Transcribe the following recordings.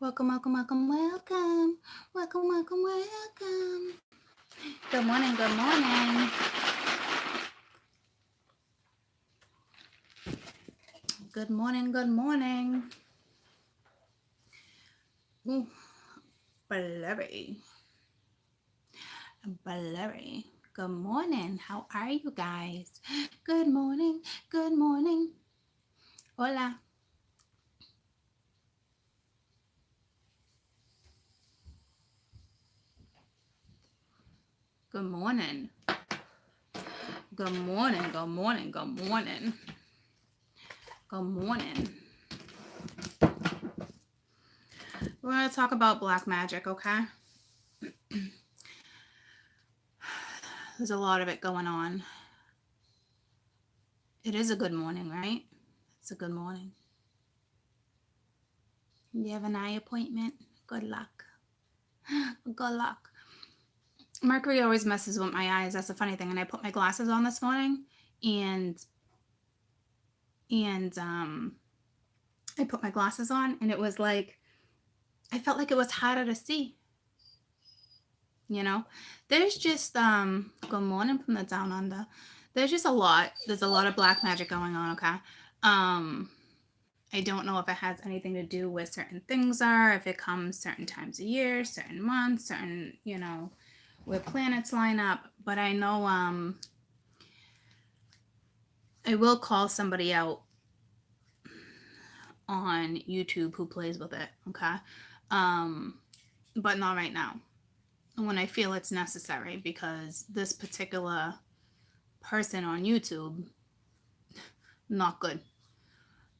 Welcome, welcome, welcome, welcome. Welcome, welcome, welcome. Good morning, good morning. Good morning, good morning. Ooh, blurry. Blurry. Good morning. How are you guys? Good morning, good morning. Hola. Good morning. Good morning, good morning, good morning. Good morning. We're going to talk about black magic, okay? There's a lot of it going on. It is a good morning, right? It's a good morning. You have an eye appointment? Good luck. Good luck. Mercury always messes with my eyes. That's the funny thing. And I put my glasses on this morning, and I put my glasses on, and it was like I felt like it was harder to see. You know, there's just good morning from the down under. There's just a lot. There's a lot of black magic going on. Okay. I don't know if it has anything to do with certain things are, if it comes certain times of year, certain months, certain, where planets line up. But I know I will call somebody out on YouTube who plays with it, okay? But not right now. When I feel it's necessary, because this particular person on YouTube, not good.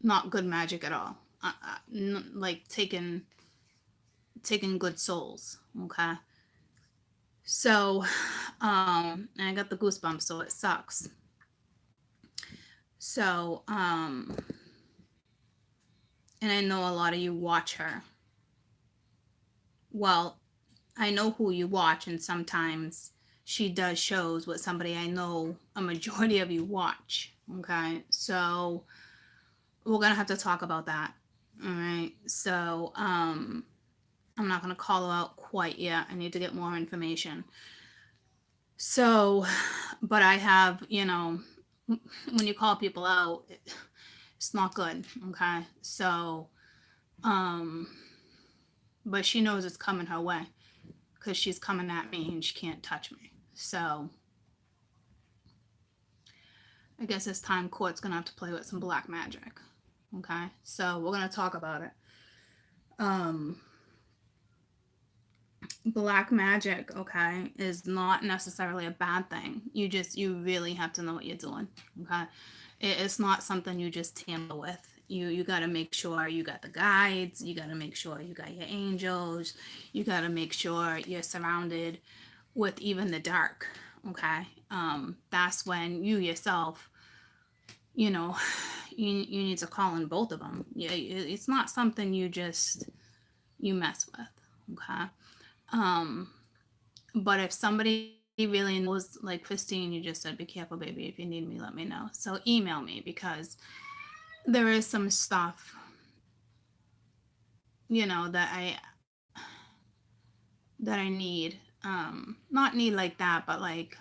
Not good magic at all. Like taking good souls, okay? So, and I got the goosebumps, so it sucks. So, and I know a lot of you watch her. Well, I know who you watch, and sometimes she does shows with somebody I know a majority of you watch. Okay, so we're gonna have to talk about that. All right, so I'm not gonna call her out quite yet. I need to get more information. So, but I have, when you call people out, it's not good. Okay, so but she knows it's coming her way, because she's coming at me and she can't touch me. So I guess this time court's gonna have to play with some black magic. Okay, so we're gonna talk about it. Black magic, okay, is not necessarily a bad thing. You really have to know what you're doing. Okay, it's not something you just tamper with. You got to make sure you got the guides. You got to make sure you got your angels. You got to make sure you're surrounded with even the dark. Okay, that's when you yourself, you know, you need to call in both of them. Yeah, it's not something you mess with. Okay, but if somebody really knows, like Christine, you just said, be careful, baby. If you need me, let me know. So email me, because there is some stuff, that I need. Not need like that, but like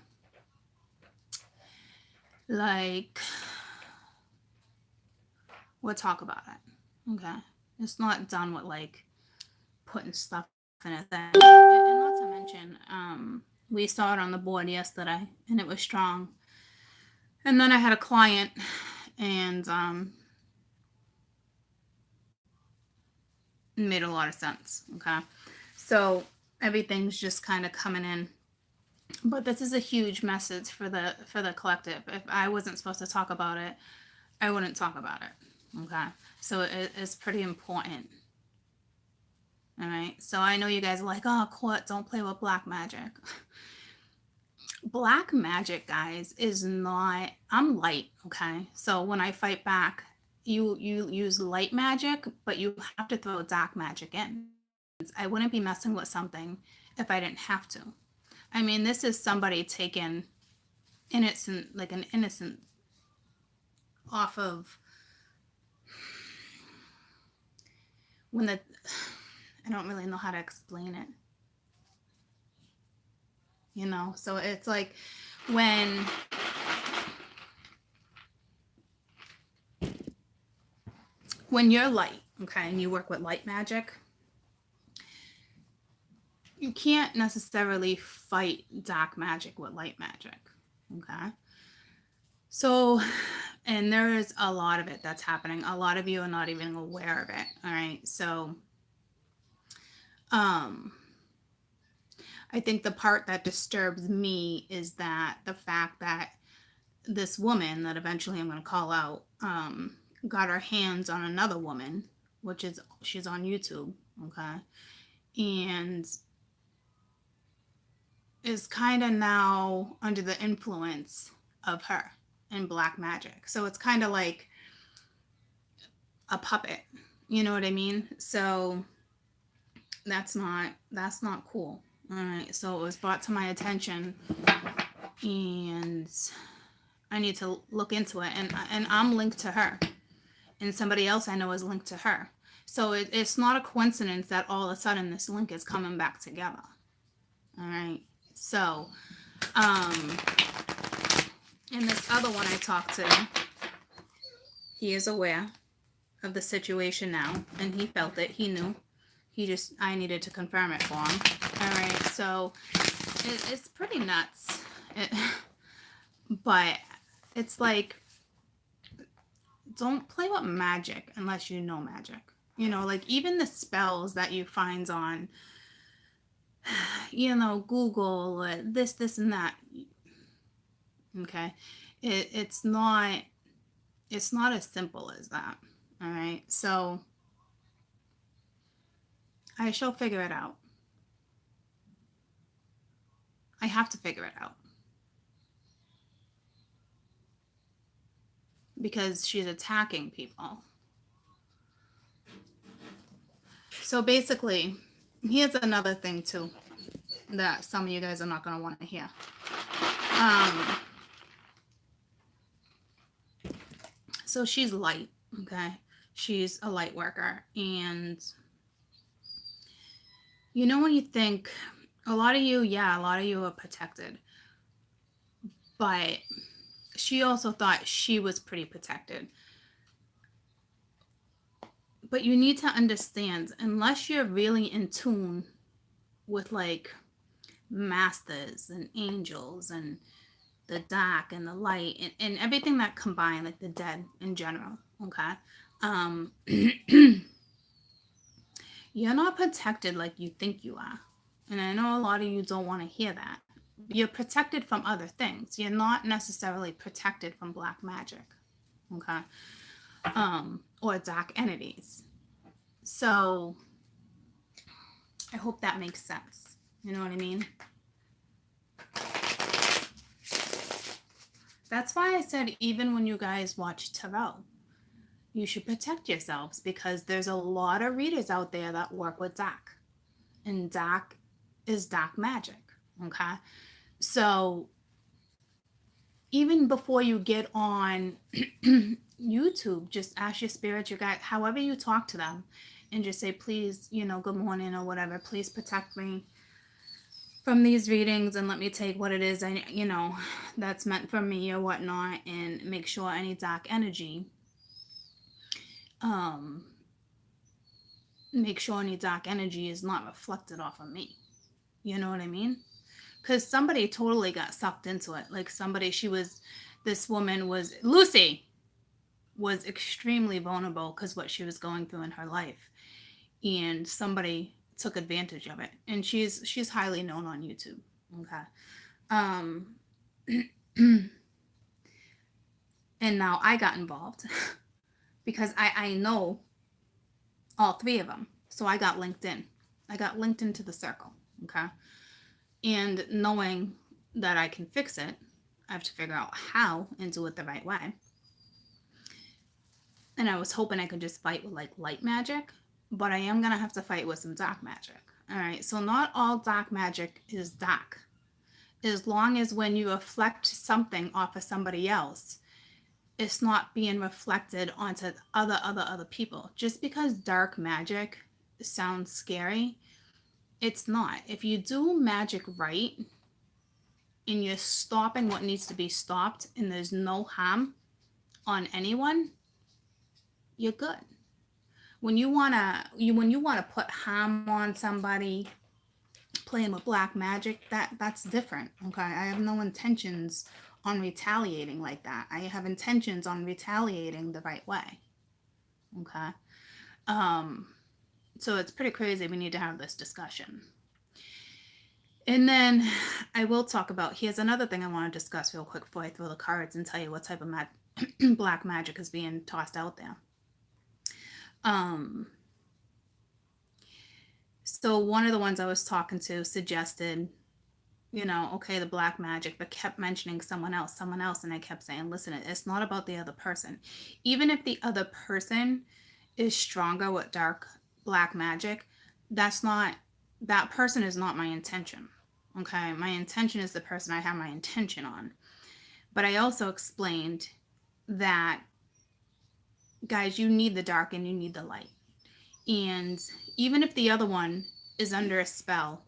we'll talk about it. Okay. It's not done with like putting stuff in a thing. And not to mention, we saw it on the board yesterday and it was strong. And then I had a client, and it made a lot of sense. Okay. So everything's just kind of coming in. But this is a huge message for the collective. If I wasn't supposed to talk about it, I wouldn't talk about it. Okay. So it's pretty important. All right. So I know you guys are like, oh, court, don't play with black magic. Black magic, guys, is not. I'm light. Okay. So when I fight back, you use light magic, but you have to throw dark magic in. I wouldn't be messing with something if I didn't have to. I mean, this is somebody taking an innocent off of when the I don't really know how to explain it, you know? So it's like when you're light, okay, and you work with light magic, you can't necessarily fight dark magic with light magic, okay? So, and there is a lot of it that's happening. A lot of you are not even aware of it, all right? So, um, I think the part that disturbs me is that the fact that this woman that eventually I'm going to call out got her hands on another woman, which is she's on YouTube, okay, and is kind of now under the influence of her and black magic. So it's kind of like a puppet, you know what I mean? So that's not cool. All right, so it was brought to my attention, and I need to look into it. And I'm linked to her, and somebody else I know is linked to her. So it's not a coincidence that all of a sudden this link is coming back together. All right. So, and this other one I talked to, he is aware of the situation now, and he felt it. He knew. I needed to confirm it for him. All right. So it's pretty nuts. But it's like, don't play with magic unless you know magic. You know, like even the spells that you find on, you know, Google, this and that. Okay. It's not as simple as that. All right. So I shall figure it out. I have to figure it out. Because she's attacking people. So basically, here's another thing too that some of you guys are not going to want to hear. So she's light, okay? She's a light worker. And you know when you think, a lot of you are protected. But she also thought she was pretty protected. But you need to understand, unless you're really in tune with like masters and angels and the dark and the light and everything that combined, like the dead in general, okay? You're not protected like you think you are. And I know a lot of you don't want to hear that. You're protected from other things. You're not necessarily protected from black magic, okay? Or dark entities. So I hope that makes sense. You know what I mean? That's why I said even when you guys watch tarot, you should protect yourselves, because there's a lot of readers out there that work with dark. And dark is dark magic, okay? So even before you get on YouTube, just ask your spiritual guide, however you talk to them, and just say, please, you know, good morning or whatever, please protect me from these readings and let me take what it is, you know, that's meant for me or whatnot, and make sure any dark energy, make sure any dark energy is not reflected off of me. You know what I mean? Because somebody totally got sucked into it. Like this woman was, Lucy was extremely vulnerable because what she was going through in her life. And somebody took advantage of it. And she's highly known on YouTube. Okay. And now I got involved because I know all three of them. So I got linked in. I got linked into the circle. Okay. And knowing that I can fix it, I have to figure out how and do it the right way. And I was hoping I could just fight with like light magic, but I am going to have to fight with some dark magic. All right. So not all dark magic is dark. As long as when you reflect something off of somebody else, it's not being reflected onto other people. Just because dark magic sounds scary. It's not. If you do magic right and you're stopping what needs to be stopped and there's no harm on anyone, you're good. When you wanna put harm on somebody, playing with black magic, that's different. Okay, I have no intentions on retaliating like that. I have intentions on retaliating the right way. Okay. um so it's pretty crazy. We need to have this discussion. And then I will talk about, here's another thing I want to discuss real quick before I throw the cards and tell you what type of black magic is being tossed out there. um so one of the ones I was talking to suggested, okay, the black magic, but kept mentioning someone else. And I kept saying, listen, it's not about the other person. Even if the other person is stronger with dark black magic, that's not, that person is not my intention. Okay. My intention is the person I have my intention on. But I also explained that, guys, you need the dark and you need the light. And even if the other one is under a spell,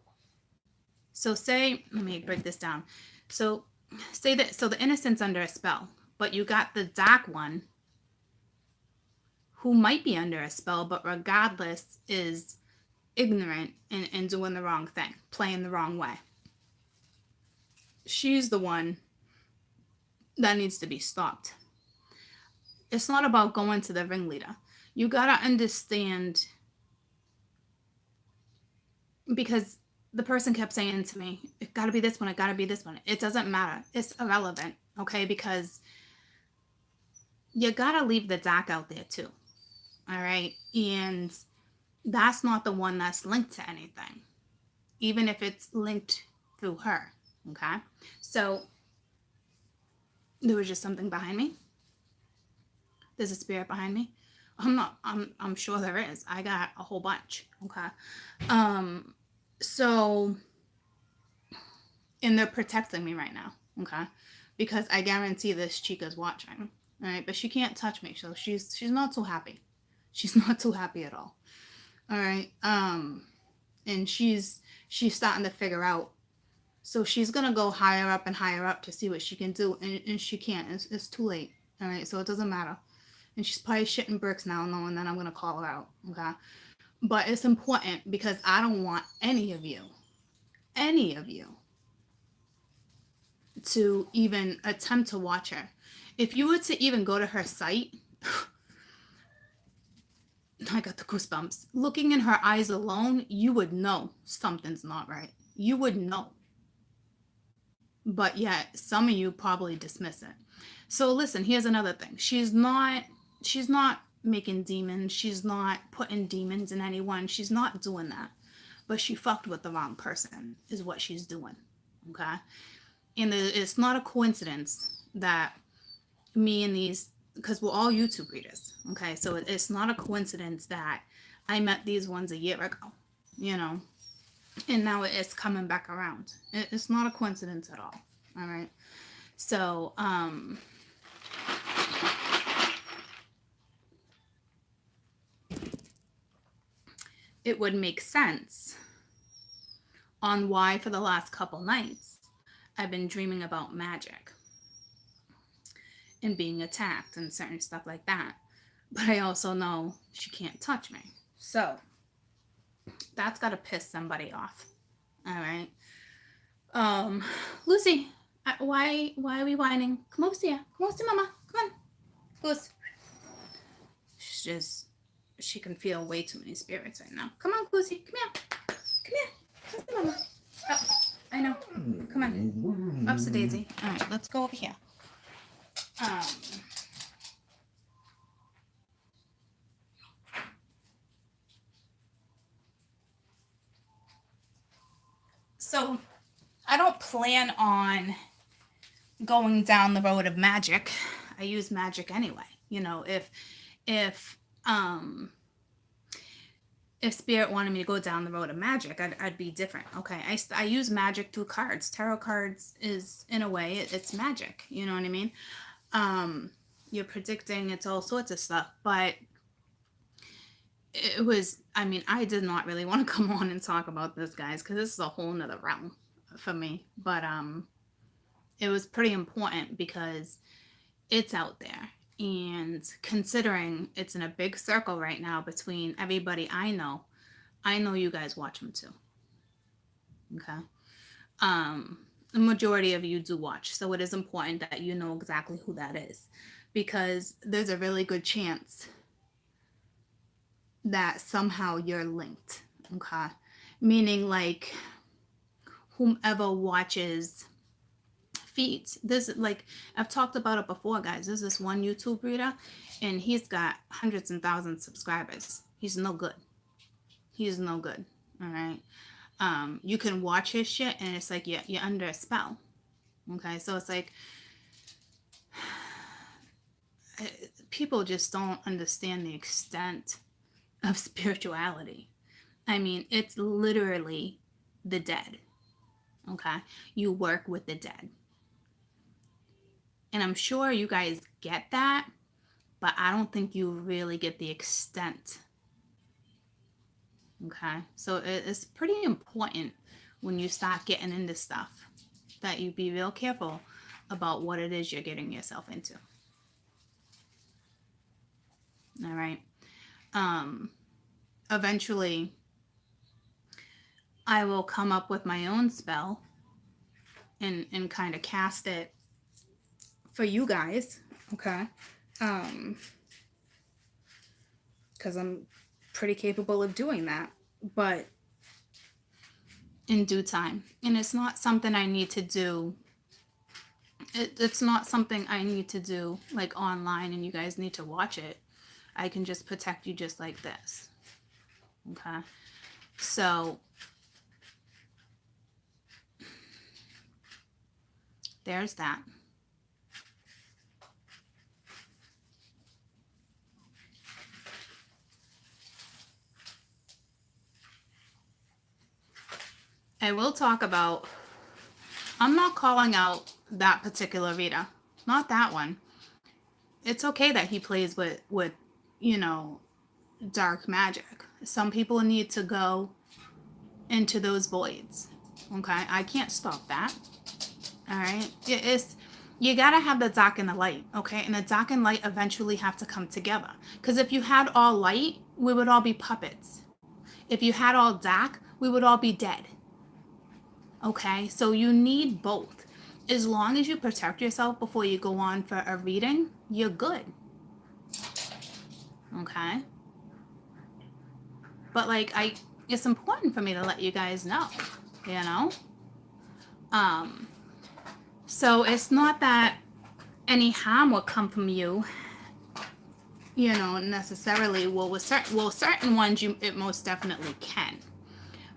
so say, let me break this down. So say that, so the innocent's under a spell, but you got the dark one who might be under a spell, but regardless is ignorant and doing the wrong thing, playing the wrong way. She's the one that needs to be stopped. It's not about going to the ringleader. You gotta understand, because the person kept saying to me, it gotta be this one, it gotta be this one. It doesn't matter. It's irrelevant, okay? Because you gotta leave the dark out there too. All right. And that's not the one that's linked to anything, even if it's linked through her. Okay. So there was just something behind me. There's a spirit behind me. I'm sure there is. I got a whole bunch. Okay. So, and they're protecting me right now. Okay. Because I guarantee this chica's watching. All right. But she can't touch me. So she's not too happy. She's not too happy at all. All right. And she's starting to figure out. So she's gonna go higher up and higher up to see what she can do, and she can't. It's too late. All right. So it doesn't matter. And she's probably shitting bricks now, knowing that I'm gonna call her out. Okay. But it's important because I don't want any of you, to even attempt to watch her. If you were to even go to her site, I got the goosebumps. Looking in her eyes alone, you would know something's not right. You would know. But yet, some of you probably dismiss it. So listen, here's another thing. She's not making demons. She's not putting demons in anyone. She's not doing that. But she fucked with the wrong person, is what she's doing. Okay? And it's not a coincidence that me and these, because we're all YouTube readers. Okay? So it's not a coincidence that I met these ones a year ago, and now it's coming back around. It's not a coincidence at all. All right. So, it would make sense on why for the last couple nights I've been dreaming about magic and being attacked and certain stuff like that. But I also know she can't touch me. So that's got to piss somebody off. All right. Lucy, why are we whining? Come over here. Come over, Mama. Come on. Goose. She can feel way too many spirits right now. Come on, Lucy. Come here. Come here. Come to Mama. Oh, I know. Come on. Ups a daisy. All right, let's go over here. So I don't plan on going down the road of magic. I use magic anyway. If spirit wanted me to go down the road of magic, I'd be different. Okay. I use magic through cards. Tarot cards is, in a way, it's magic. You know what I mean? You're predicting, it's all sorts of stuff, but it was, I mean, I did not really want to come on and talk about this, guys, because this is a whole nother realm for me. But it was pretty important because it's out there. And considering it's in a big circle right now between everybody I know you guys watch them too. Okay. The majority of you do watch. So it is important that you know exactly who that is because there's a really good chance that somehow you're linked. Okay. Meaning, like, whomever watches feeds. This, like, I've talked about it before, guys. There's this one YouTube reader, and he's got hundreds and thousands of subscribers. He's no good. He's no good. All right. You can watch his shit, and it's like you're under a spell. Okay, so it's like people just don't understand the extent of spirituality. I mean, it's literally the dead. Okay, you work with the dead. And I'm sure you guys get that, but I don't think you really get the extent. Okay, so it's pretty important when you start getting into stuff that you be real careful about what it is you're getting yourself into. All right. Eventually, I will come up with my own spell and kind of cast it for you guys. Okay. Because I'm pretty capable of doing that, but in due time. And it's not something I need to do. It's not something I need to do like online and you guys need to watch it. I can just protect you just like this. Okay. So there's that. I will talk about, I'm not calling out that particular reader. Not that one. It's okay that he plays with dark magic. Some people need to go into those voids. Okay? I can't stop that. All right? You gotta have the dark and the light, okay? And the dark and light eventually have to come together. Because if you had all light, we would all be puppets. If you had all dark, we would all be dead. Okay, so you need both. As long as you protect yourself before you go on for a reading, you're good. Okay? But like it's important for me to let you guys know, you know? So it's not that any harm will come from you, necessarily. Well, with certain ones it most definitely can.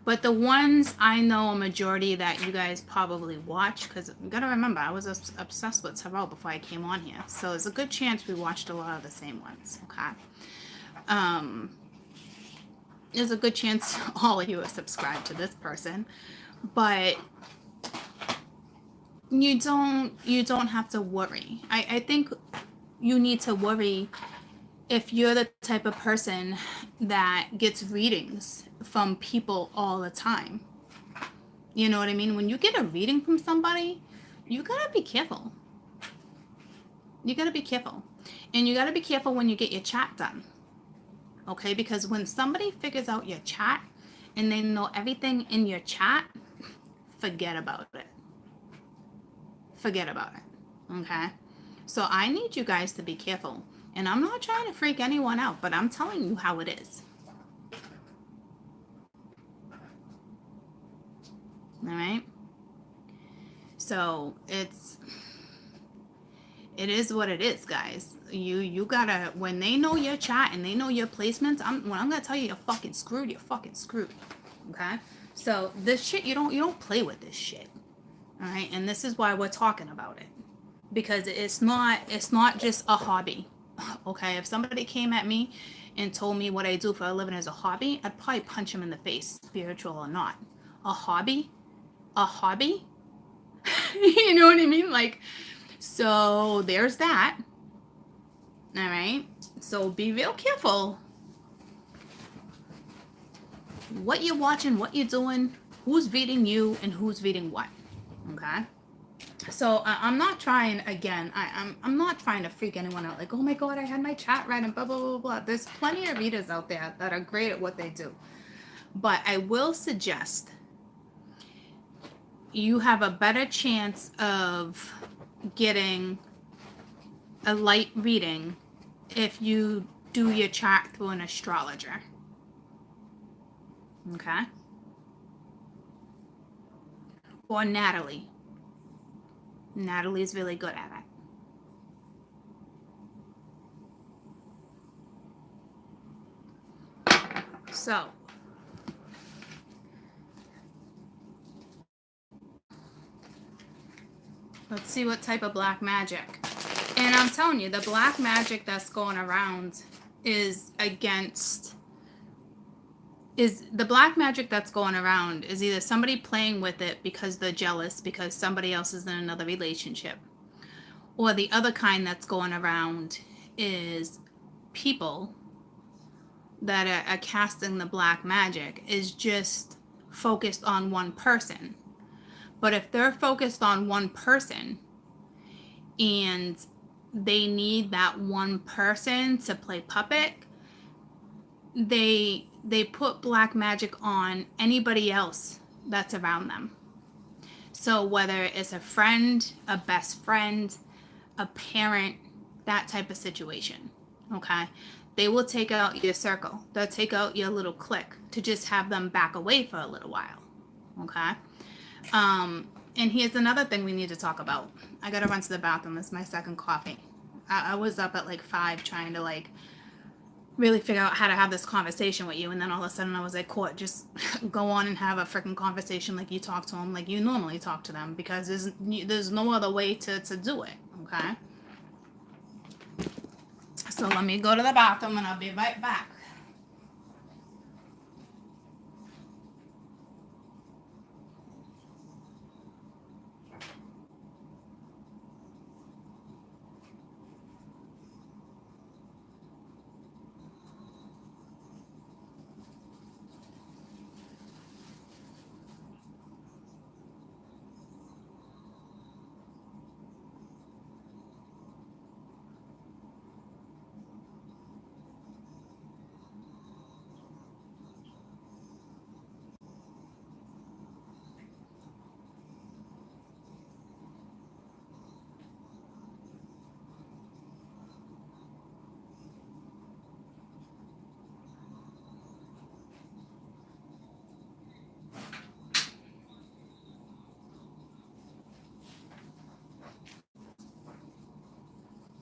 But the ones I know a majority that you guys probably watch, because you gotta remember, I was obsessed with tarot before I came on here. So there's a good chance we watched a lot of the same ones, okay? There's a good chance all of you are subscribed to this person. But you don't have to worry. I think you need to worry if you're the type of person that gets readings from people all the time. You know what I mean? When you get a reading from somebody, you gotta be careful. You gotta be careful. And you gotta be careful when you get your chat done. Okay? Because when somebody figures out your chat and they know everything in your chat, forget about it. Forget about it. Okay? So I need you guys to be careful. And I'm not trying to freak anyone out, but I'm telling you how it is. All right? So it is what it is, guys. You gotta, when they know your chat and they know your placements, when I'm gonna tell you you're fucking screwed, you're fucking screwed. Okay? So this shit, you don't play with this shit. All right? And this is why we're talking about it. Because it's not just a hobby. Okay, if somebody came at me and told me what I do for a living as a hobby, I'd probably punch him in the face, spiritual or not. A hobby? You know what I mean? Like, so there's that. All right, so be real careful what you're watching, what you're doing, who's reading you, and who's reading what. Okay. So I'm not trying, again, I'm not trying to freak anyone out, like, oh my god, I had my chat read and blah blah blah blah. There's plenty of readers out there that are great at what they do, but I will suggest you have a better chance of getting a light reading if you do your chart through an astrologer. Okay. Or Natalie. Natalie's really good at it. So, let's see what type of black magic. And I'm telling you, the black magic that's going around is the black magic that's going around is either somebody playing with it because they're jealous because somebody else is in another relationship, or the other kind that's going around is people that are casting the black magic is just focused on one person. But if they're focused on one person and they need that one person to play puppet, they put black magic on anybody else that's around them. So whether it's a friend, a best friend, a parent, that type of situation, okay? They will take out your circle. They'll take out your little clique to just have them back away for a little while, okay? And here's another thing we need to talk about. I gotta run to the bathroom. It's my second coffee. I was up at like 5 trying to like really figure out how to have this conversation with you, and then all of a sudden I was like, Court, just go on and have a freaking conversation like you talk to them like you normally talk to them, because there's no other way to do it, okay? So let me go to the bathroom and I'll be right back.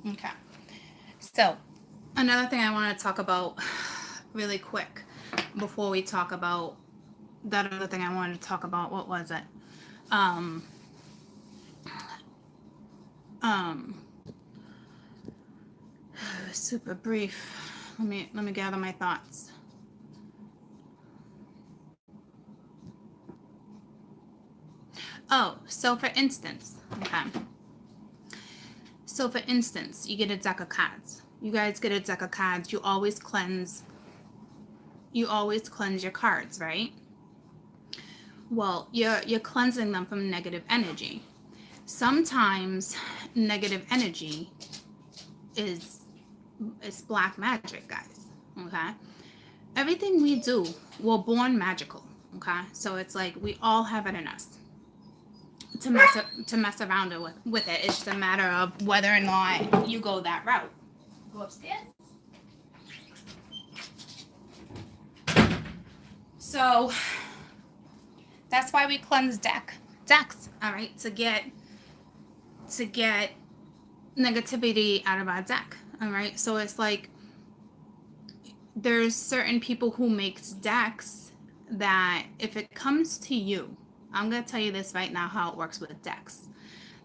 Okay. So, another thing I want to talk about really quick before we talk about that other thing I wanted to talk about, what was it? Super brief. Let me gather my thoughts. Oh, so for instance, okay. So for instance, you get a deck of cards. You guys get a deck of cards. You always cleanse your cards, right? Well, you're cleansing them from negative energy. Sometimes negative energy is black magic, guys. Okay? Everything we do, we're born magical. Okay? So it's like we all have it in us to mess around with it. It's just a matter of whether or not you go that route. Go upstairs. So that's why we cleanse decks, all right, to get negativity out of our deck, all right? So it's like there's certain people who makes decks that if it comes to you, I'm going to tell you this right now how it works with decks.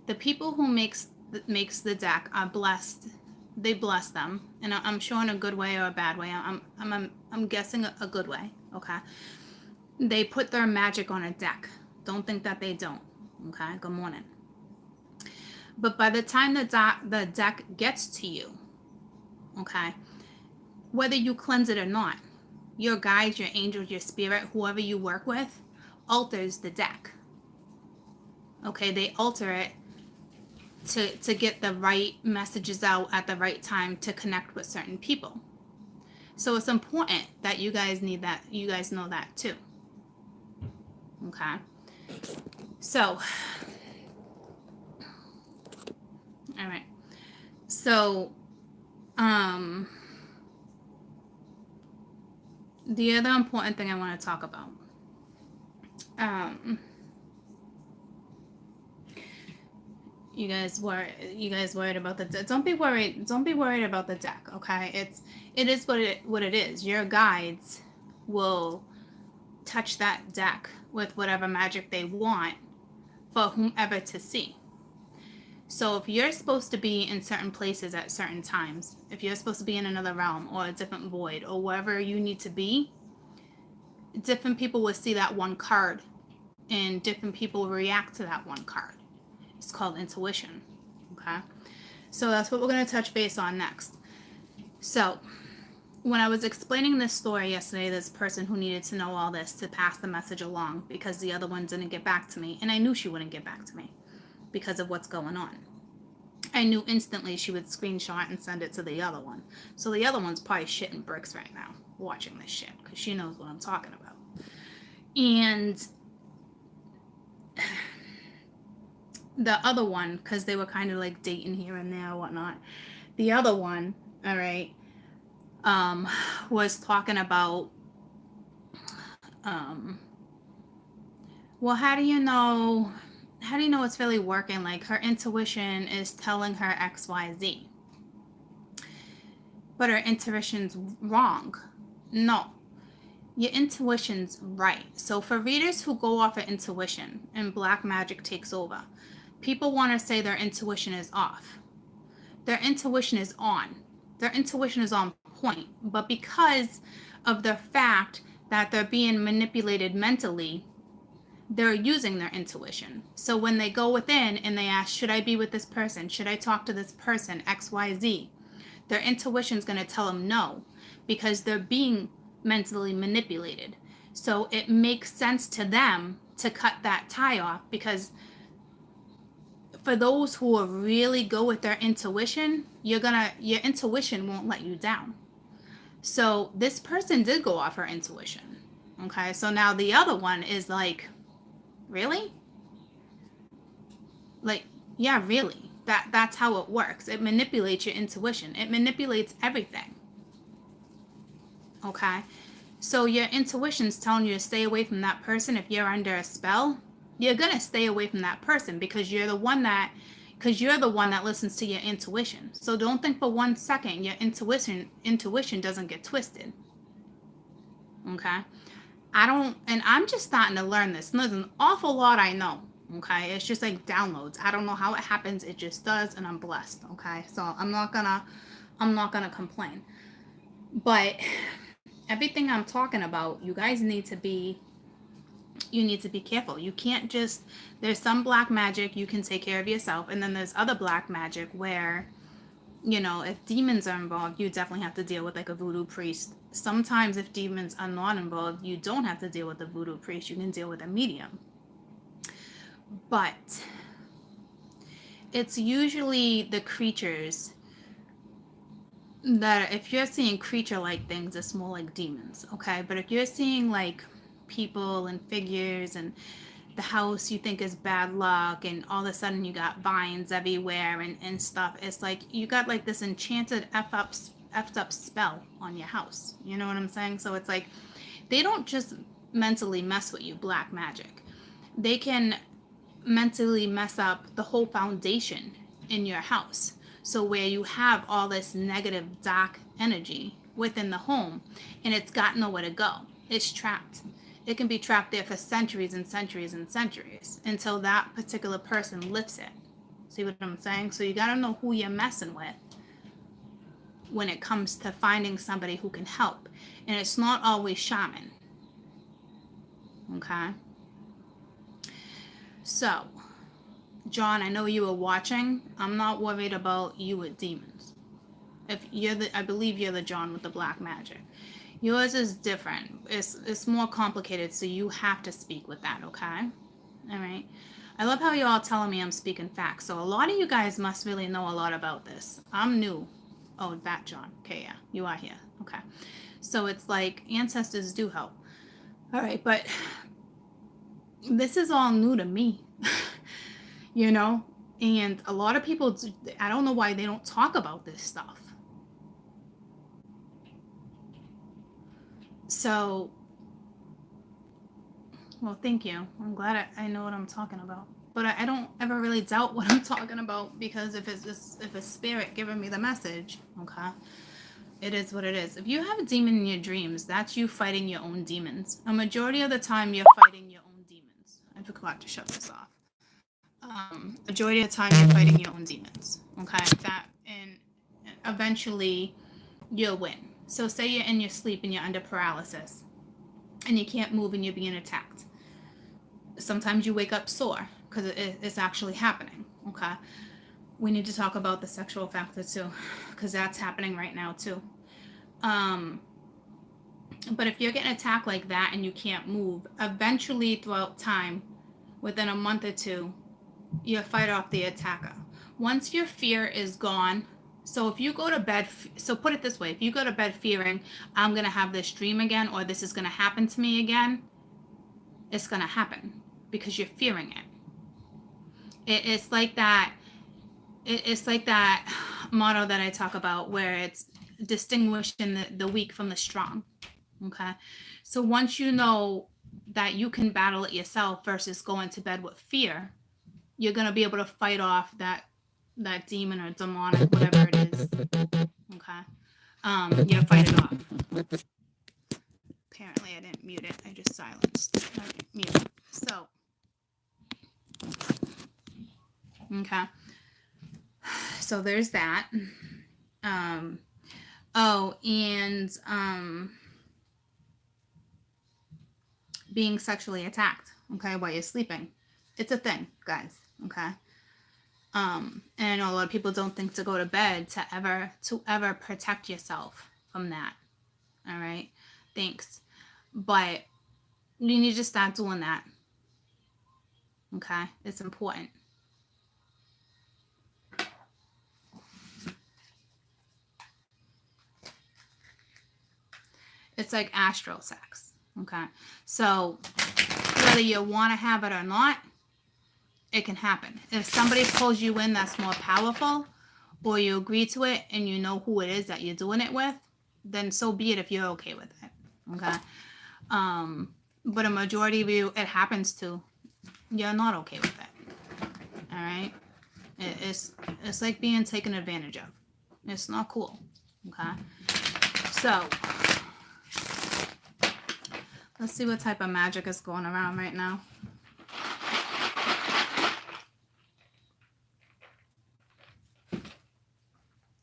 The people who makes the deck are blessed. They bless them, and I'm sure in a good way or a bad way. I'm guessing a good way, okay? They put their magic on a deck. Don't think that they don't, okay? Good morning. But by the time the deck gets to you, okay, whether you cleanse it or not, your guides, your angels, your spirit, whoever you work with, alters the deck. Okay, they alter it to get the right messages out at the right time to connect with certain people. So it's important that you guys know that too. Okay. So, all right. So, the other important thing I want to talk about, you guys worried about the deck. Don't be worried about the deck. Okay, it is what it is. Your guides will touch that deck with whatever magic they want for whomever to see. So if you're supposed to be in certain places at certain times, if you're supposed to be in another realm or a different void or wherever you need to be, different people will see that one card and different people react to that one card. It's called intuition. Okay, so that's what we're going to touch base on next. So when I was explaining this story yesterday, this person who needed to know all this to pass the message along because the other one didn't get back to me, and I knew she wouldn't get back to me because of what's going on. I knew instantly she would screenshot and send it to the other one. So the other one's probably shitting bricks right now watching this shit because she knows what I'm talking about. And the other one, because they were kind of like dating here and there or whatnot, the other one, all right, was talking about, well, how do you know it's really working? Like her intuition is telling her XYZ, but her intuition's wrong. No, your intuition's right. So for readers who go off of intuition and black magic takes over, people want to say their intuition is off. Their intuition is on. Their intuition is on point. But because of the fact that they're being manipulated mentally, they're using their intuition. So when they go within and they ask, should I be with this person? Should I talk to this person? XYZ. Their intuition is going to tell them no because they're being mentally manipulated. So it makes sense to them to cut that tie off because for those who will really go with their intuition, your intuition won't let you down. So this person did go off her intuition. Okay, so now the other one is like, really? Like, yeah, really. That's how it works. It manipulates your intuition. It manipulates everything. Okay, so your intuition's telling you to stay away from that person. If you're under a spell, you're gonna stay away from that person because you're the one that listens to your intuition. So don't think for 1 second your intuition doesn't get twisted. Okay, I'm just starting to learn this. And there's an awful lot I know. Okay, it's just like downloads. I don't know how it happens. It just does, and I'm blessed. Okay, so I'm not gonna complain. But everything I'm talking about, you guys need to be careful. You can't just, there's some black magic you can take care of yourself, and then there's other black magic where, you know, if demons are involved, you definitely have to deal with like a voodoo priest. Sometimes if demons are not involved, you don't have to deal with a voodoo priest. You can deal with a medium. But it's usually the creatures that, if you're seeing creature-like things, it's more like demons, okay? But if you're seeing like people and figures and the house you think is bad luck and all of a sudden you got vines everywhere and stuff, it's like you got like this enchanted effed up spell on your house. You know what I'm saying? So it's like they don't just mentally mess with you, black magic. They can mentally mess up the whole foundation in your house. So where you have all this negative dark energy within the home and it's got nowhere to go. It's trapped. It can be trapped there for centuries and centuries and centuries until that particular person lifts it. See what I'm saying? So you got to know who you're messing with when it comes to finding somebody who can help. And it's not always shaman. Okay? So, John, I know you were watching. I'm not worried about you with demons. I believe you're the John with the black magic. Yours is different. It's more complicated, so you have to speak with that, okay? All right. I love how you all telling me I'm speaking facts. So a lot of you guys must really know a lot about this. I'm new. Oh, that John. Okay, yeah, you are here. Okay. So it's like ancestors do help. All right, but this is all new to me, you know? And a lot of people, I don't know why they don't talk about this stuff. So, well, thank you. I'm glad I know what I'm talking about. But I don't ever really doubt what I'm talking about, because if if it's spirit giving me the message, okay, it is what it is. If you have a demon in your dreams, that's you fighting your own demons. A majority of the time, you're fighting your own demons. I forgot to shut this off. Majority of the time, you're fighting your own demons. Okay, that, and eventually you'll win. So say you're in your sleep and you're under paralysis and you can't move and you're being attacked. Sometimes you wake up sore because it's actually happening. Okay, we need to talk about the sexual factor too, because that's happening right now too. But if you're getting attacked like that and you can't move, eventually throughout time, within a month or two, you fight off the attacker. Once your fear is gone, so if you go to bed, so put it this way, if you go to bed fearing, I'm going to have this dream again, or this is going to happen to me again, it's going to happen because you're fearing it. It's like that. It's like that motto that I talk about where it's distinguishing the weak from the strong. Okay. So once you know that you can battle it yourself versus going to bed with fear, you're going to be able to fight off that demon or demonic, whatever it is. Okay. You fight it off. Apparently I didn't mute it. I just silenced. Mute it. So, okay. So there's that. Oh, and being sexually attacked, okay, while you're sleeping. It's a thing, guys, okay? And I know a lot of people don't think to go to bed to ever protect yourself from that. All right? Thanks. But you need to start doing that. Okay? It's important. It's like astral sex. Okay? So whether you want to have it or not, it can happen. If somebody pulls you in that's more powerful, or you agree to it and you know who it is that you're doing it with, then so be it if you're okay with it. Okay? But a majority of you, it happens to, you're not okay with it. All right? It's like being taken advantage of. It's not cool. Okay? So, let's see what type of magic is going around right now.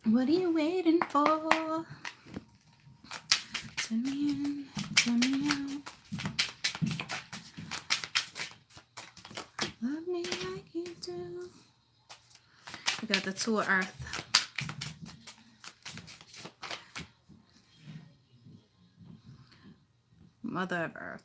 What are you waiting for? Turn me in, turn me out. Love me like you do. We got the Two of Earth. Mother of Earth.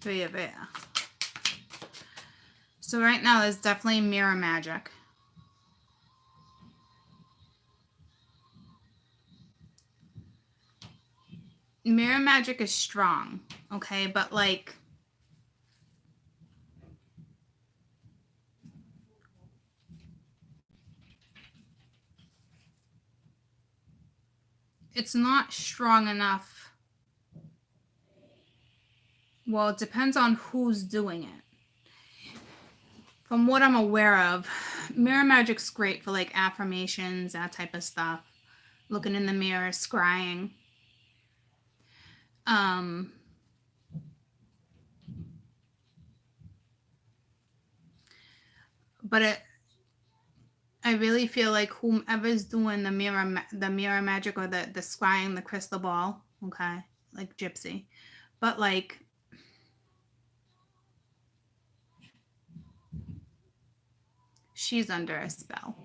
Three of Air. So right now there's definitely mirror magic. Mirror magic is strong, okay? But like, it's not strong enough. Well, it depends on who's doing it. From what I'm aware of, mirror magic's great for like affirmations, that type of stuff. Looking in the mirror, scrying. But I really feel like whomever's doing the mirror magic, or the scrying, the crystal ball, okay, like Gypsy, but like, She's under a spell.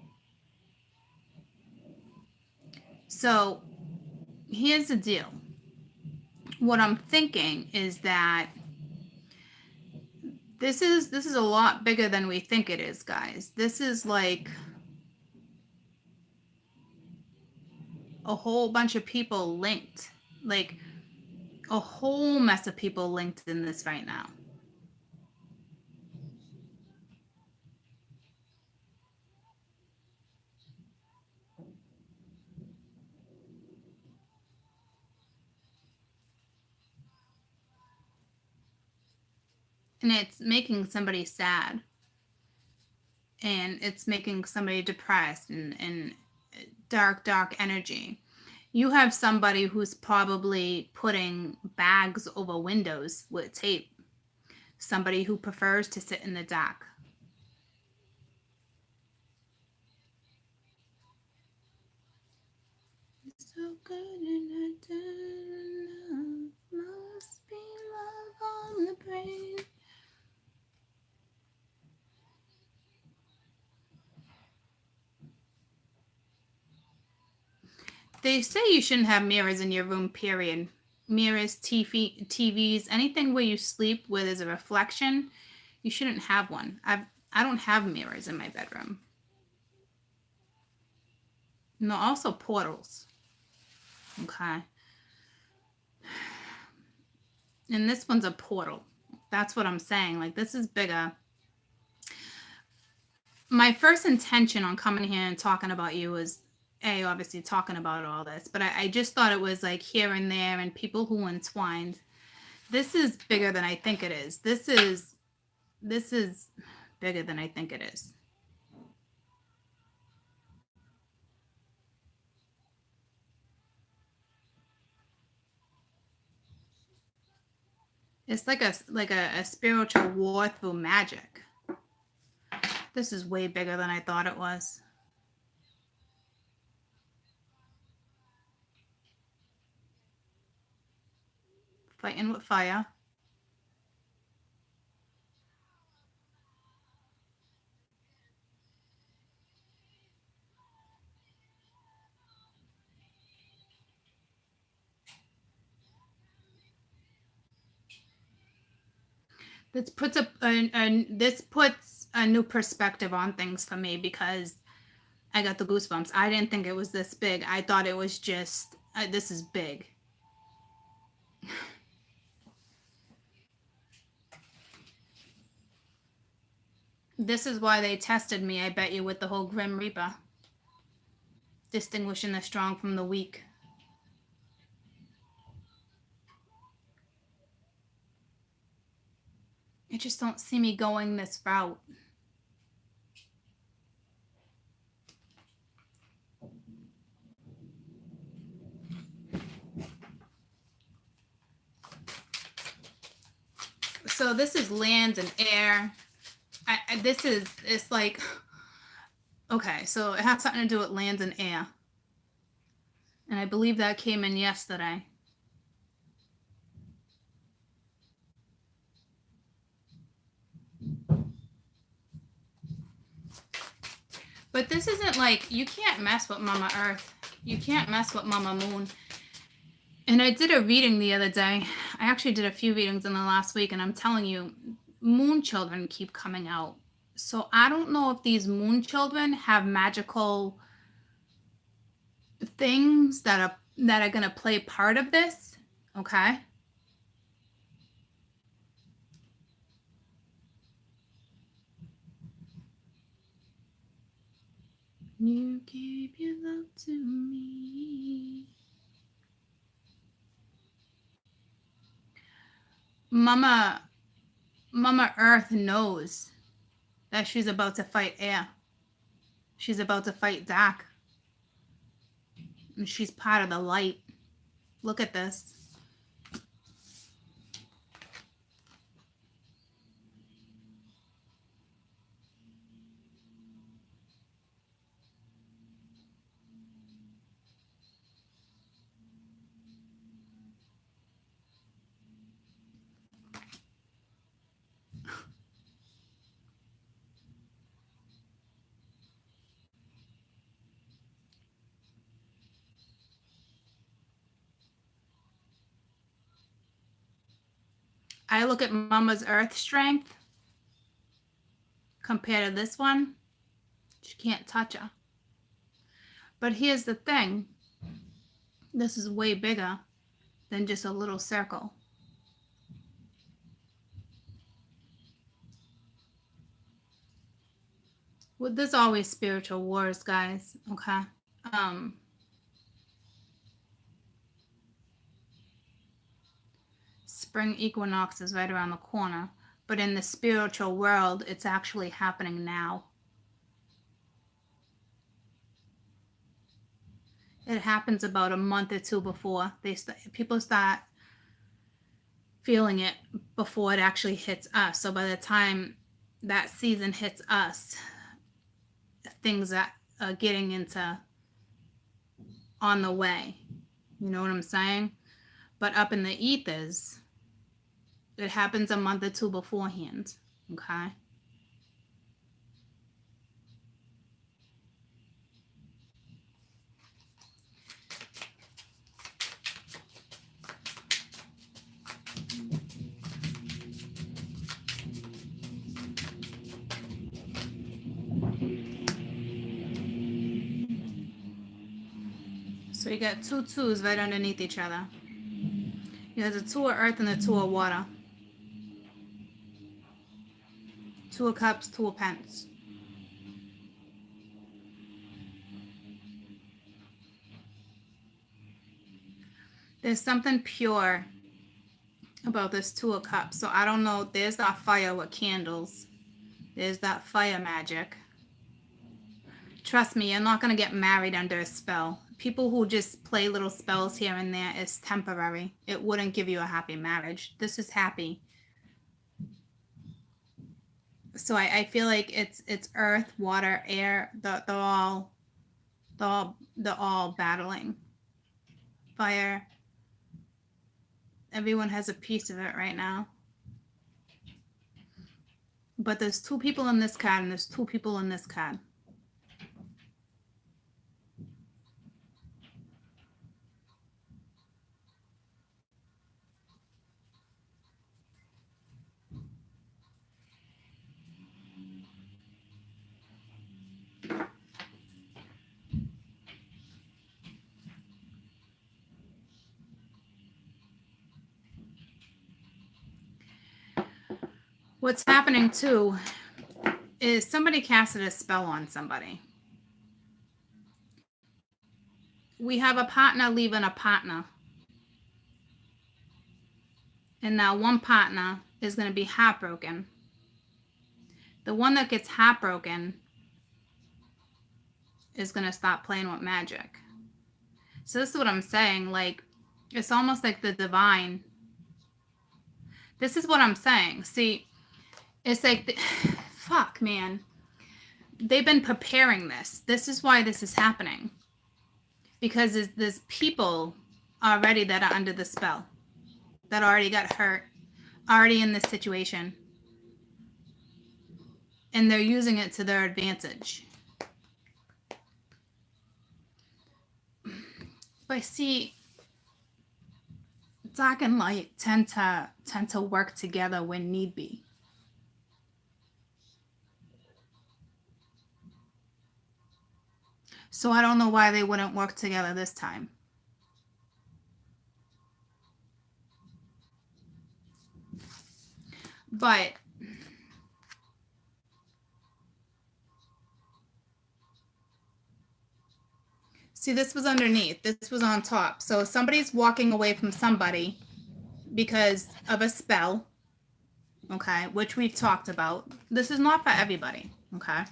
So here's the deal. What I'm thinking is that this is a lot bigger than we think it is, guys. This is like a whole bunch of people linked, like a whole mess of people linked in this right now. And it's making somebody sad, and it's making somebody depressed and dark energy. You have somebody who's probably putting bags over windows with tape. Somebody who prefers to sit in the dark. It's so good and I don't know. Must be love on the brain. They say you shouldn't have mirrors in your room, period. Mirrors, TVs, anything where you sleep where there's a reflection, you shouldn't have one. I don't have mirrors in my bedroom. No, also portals. Okay. And this one's a portal. That's what I'm saying. Like, this is bigger. My first intention on coming here and talking about you was obviously talking about all this, but I just thought it was like here and there and people who entwined. This is bigger than I think it is. This is bigger than I think it is. It's like a spiritual war through magic. This is way bigger than I thought it was. Fighting with fire. This puts this puts a new perspective on things for me because I got the goosebumps. I didn't think it was this big. I thought it was just this is big. This is why they tested me, I bet you, with the whole Grim Reaper. Distinguishing the strong from the weak. I just don't see me going this route. So this is land and air. It's like, okay, so it has something to do with land and air. And I believe that came in yesterday. But this isn't like, you can't mess with Mama Earth. You can't mess with Mama Moon. And I did a reading the other day. I actually did a few readings in the last week, and I'm telling you, moon children keep coming out. So I don't know if these moon children have magical things that are going to play part of this. Okay. You gave your love to me. Mama Earth knows that she's about to fight air. She's about to fight dark. And she's part of the light. Look at this. I look at Mama's earth strength compared to this one. She can't touch her. But here's the thing. This is way bigger than just a little circle. Well, there's always spiritual wars, guys. Okay. Spring equinox is right around the corner, but in the spiritual world, it's actually happening now. It happens about a month or two before people start feeling it before it actually hits us. So by the time that season hits us, things that are getting into on the way. You know what I'm saying? But up in the ethers, it happens a month or two beforehand. Okay. So you got two twos right underneath each other. You have the two of earth and the two of water. Two of cups, two of pence. There's something pure about this two of cups. So I don't know. There's that fire with candles. There's that fire magic. Trust me, you're not going to get married under a spell. People who just play little spells here and there is temporary. It wouldn't give you a happy marriage. This is happy. So I feel like it's earth, water, air. They're all battling. Fire. Everyone has a piece of it right now. But there's two people in this card and there's two people in this card. What's happening too is somebody casted a spell on somebody. We have a partner leaving a partner. And now one partner is going to be heartbroken. The one that gets heartbroken is going to stop playing with magic. So this is what I'm saying. Like, it's almost like the divine. This is what I'm saying. See, it's like, fuck, man. They've been preparing this. This is why this is happening. Because there's people already that are under the spell. That already got hurt. Already in this situation. And they're using it to their advantage. But see, dark and light tend to work together when need be. So I don't know why they wouldn't work together this time. But see, this was underneath. This was on top. So somebody's walking away from somebody because of a spell, okay, which we've talked about. This is not for everybody, okay,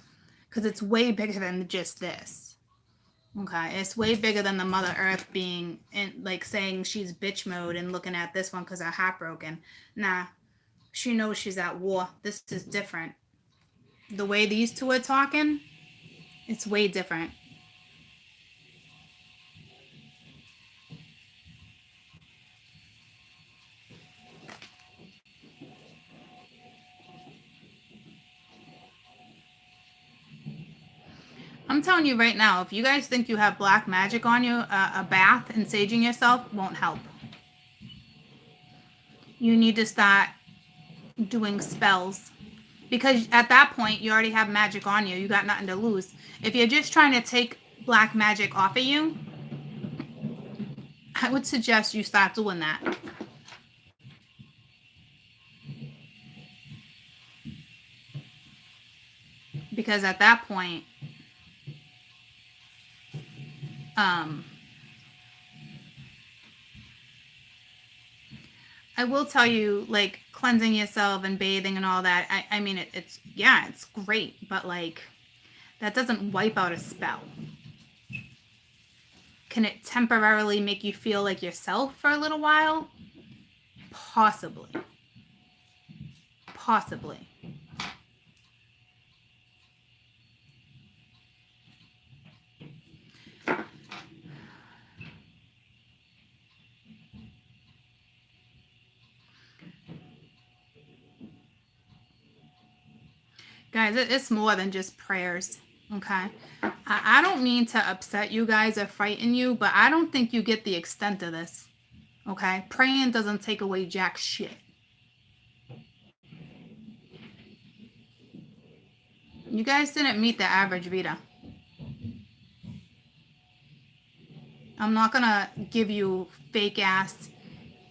because it's way bigger than just this, okay. It's way bigger than the Mother Earth being in, like, saying she's bitch mode and looking at this one because her heart broken. Nah, she knows she's at war. This is different. The way these two are talking, it's way different. I'm telling you right now, if you guys think you have black magic on you, a bath and saging yourself won't help. You need to start doing spells. Because at that point, you already have magic on you. You got nothing to lose. If you're just trying to take black magic off of you, I would suggest you start doing that. Because at that point, I will tell you, like, cleansing yourself and bathing and all that, I mean, it's great, but, like, that doesn't wipe out a spell. Can it temporarily make you feel like yourself for a little while? Possibly. Possibly. Guys, it's more than just prayers, okay? I don't mean to upset you guys or frighten you, but I don't think you get the extent of this, okay? Praying doesn't take away jack shit. You guys didn't meet the average Vita. I'm not gonna give you fake ass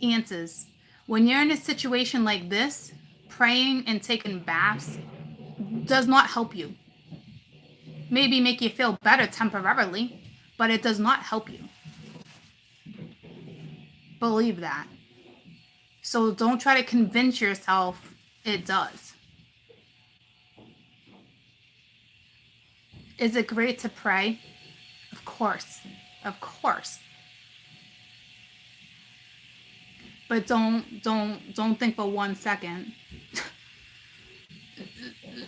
answers. When you're in a situation like this, praying and taking baths does not help you. Maybe make you feel better temporarily, but it does not help you. Believe that. So don't try to convince yourself it does. Is it great to pray? Of course. Of course. But don't think for 1 second,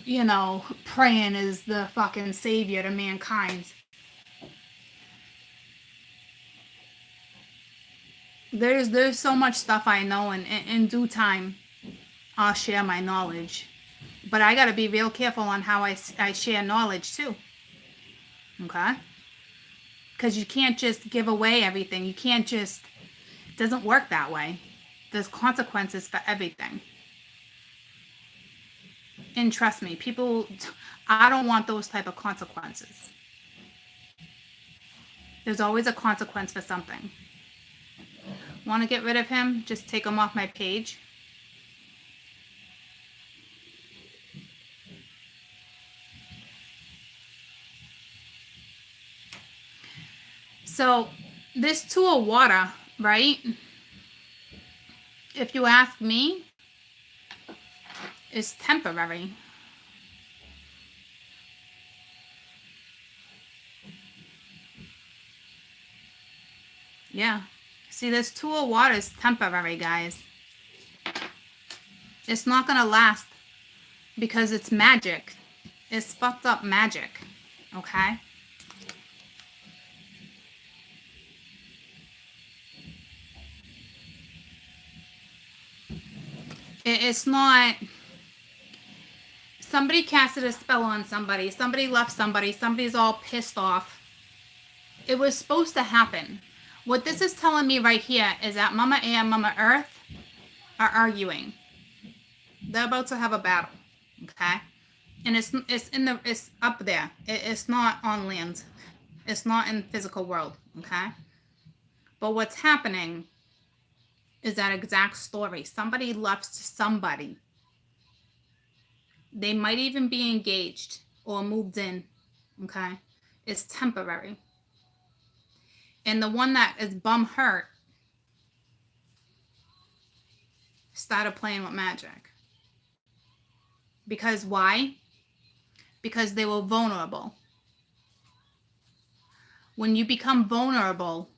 you know, praying is the fucking savior to mankind. There's so much stuff I know, and in due time, I'll share my knowledge. But I gotta be real careful on how I share knowledge too. Okay? Because you can't just give away everything. You can't just, it doesn't work that way. There's consequences for everything. And trust me, people, I don't want those type of consequences. There's always a consequence for something. Want to get rid of him? Just take him off my page. So this Two of Water, right? If you ask me, is temporary. Yeah. See, this Two of Water is temporary, guys. It's not going to last because it's magic. It's fucked up magic. Okay? It's not... Somebody casted a spell on somebody. Somebody left somebody. Somebody's all pissed off. It was supposed to happen. What this is telling me right here is that Mama Air and Mama Earth are arguing. They're about to have a battle. Okay? And it's up there. It's not on land. It's not in the physical world. Okay? But what's happening is that exact story. Somebody left somebody. They might even be engaged or moved in. Okay? It's temporary. And the one that is bum hurt started playing with magic. Because why? Because they were vulnerable. When you become vulnerable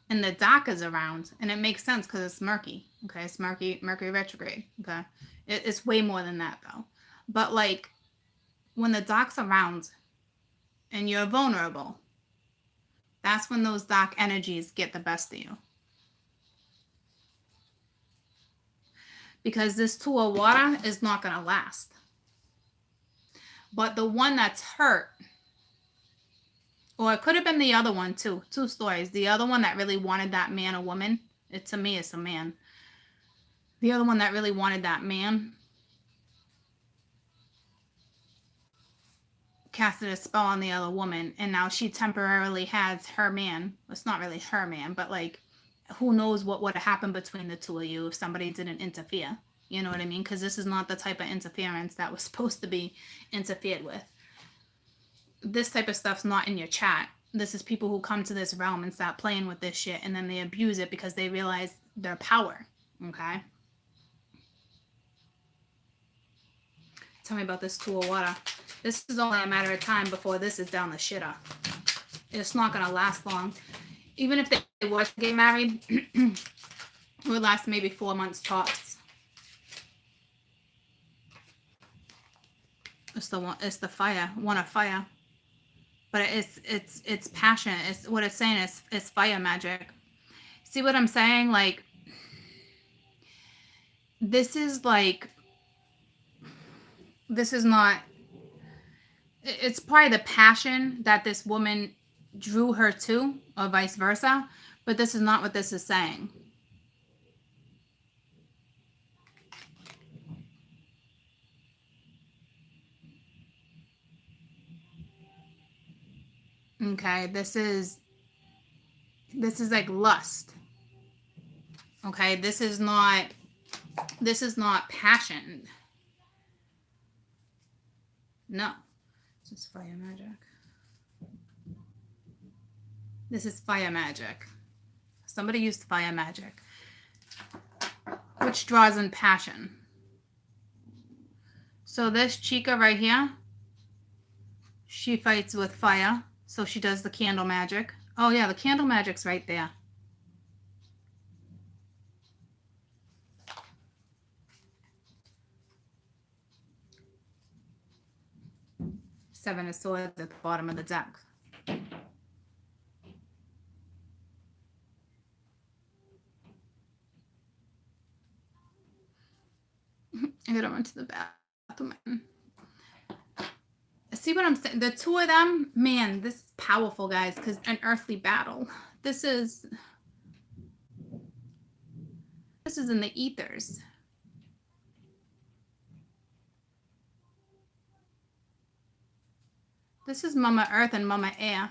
and the dark is around, and it makes sense because it's murky. Okay, it's Mercury retrograde. Okay, it's way more than that though. But like when the dark's around and you're vulnerable, that's when those dark energies get the best of you. Because this Two of Water is not going to last. But the one that's hurt, or it could have been the other one too. Two stories. The other one that really wanted that man or woman, to me, it's a man. The other one that really wanted that man casted a spell on the other woman, and now she temporarily has her man. It's not really her man, but like, who knows what would have happened between the two of you if somebody didn't interfere. You know what I mean? Because this is not the type of interference that was supposed to be interfered with. This type of stuff's not in your chat. This is people who come to this realm and start playing with this shit, and then they abuse it because they realize their power. Okay? Tell me about this Two of Water. This is only a matter of time before this is down the shitter. It's not going to last long. Even if they were to get married, it would last maybe 4 months tops. It's the fire, one of fire. But it's passion. It's what it's saying is it's fire magic. See what I'm saying? Like, this is not, it's probably the passion that this woman drew her to, or vice versa, but this is not what this is saying. Okay, this is like lust. Okay, this is not passion. No. This is fire magic. This is fire magic. Somebody used fire magic, which draws in passion. So this chica right here, she fights with fire. So she does the candle magic. Oh yeah, the candle magic's right there. Seven of Swords at the bottom of the deck. I gotta run to the bathroom. See what I'm saying? The two of them, man, this is powerful, guys, because an earthly battle. This is in the ethers. This is Mama Earth and Mama Air.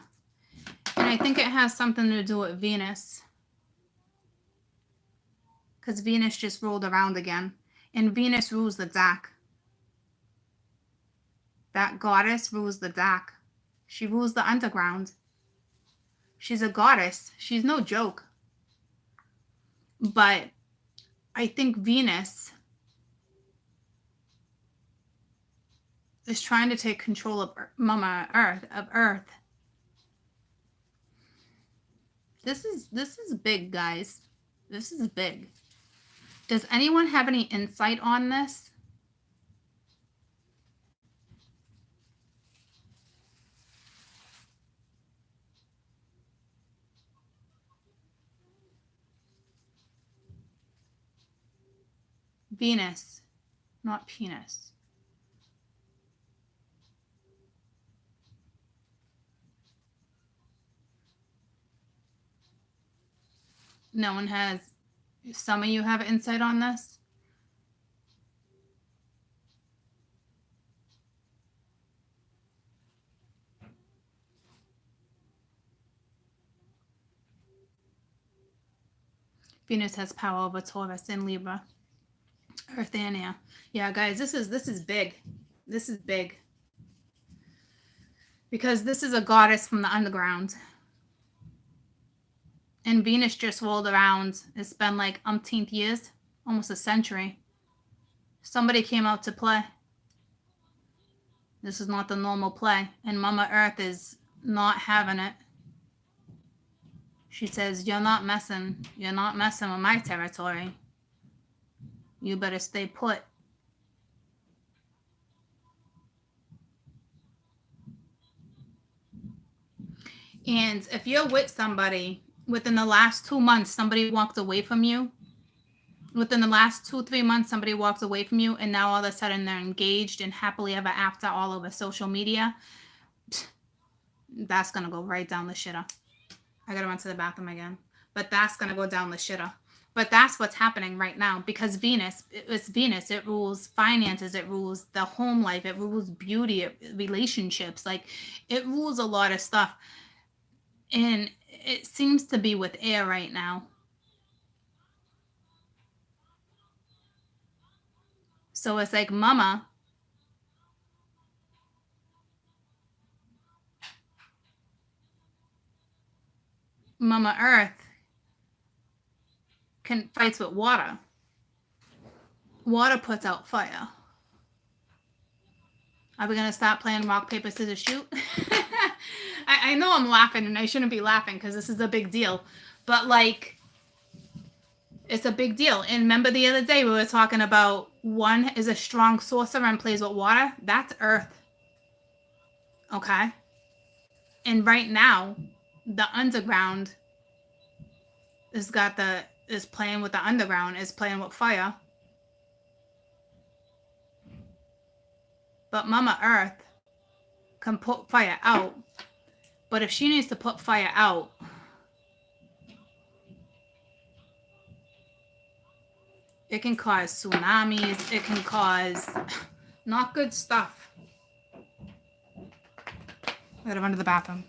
And I think it has something to do with Venus. Because Venus just rolled around again. And Venus rules the dark. That goddess rules the dark. She rules the underground. She's a goddess. She's no joke. But I think Venus is trying to take control of Mama Earth, of Earth. This is big, guys. This is big. Does anyone have any insight on this? Venus, not penis. No one has. Some of you have insight on this? Venus has power over Taurus and Libra. Earth and air. Yeah, guys, this is big. This is big. Because this is a goddess from the underground. And Venus just rolled around. It's been like umpteenth years, almost a century. Somebody came out to play. This is not the normal play. And Mama Earth is not having it. She says, you're not messing with my territory. You better stay put. And if you're with somebody, within the last 2 months, somebody walked away from you. Within the last 2-3 months, somebody walked away from you, and now all of a sudden they're engaged and happily ever after all over social media. That's going to go right down the shitter. I got to run to the bathroom again. But that's going to go down the shitter. But that's what's happening right now because it's Venus. It rules finances. It rules the home life. It rules beauty, relationships. Like it rules a lot of stuff. And it seems to be with air right now. So it's like Mama Earth can fights with water. Water puts out fire. Are we gonna stop playing rock, paper, scissors, shoot? I know I'm laughing and I shouldn't be laughing because this is a big deal. But like it's a big deal. And remember the other day we were talking about one is a strong sorcerer and plays with water? That's Earth. Okay? And right now, the underground is playing with the underground, is playing with fire. But Mama Earth can put fire out. But if she needs to put fire out, it can cause tsunamis. It can cause not good stuff. I gotta run to the bathroom.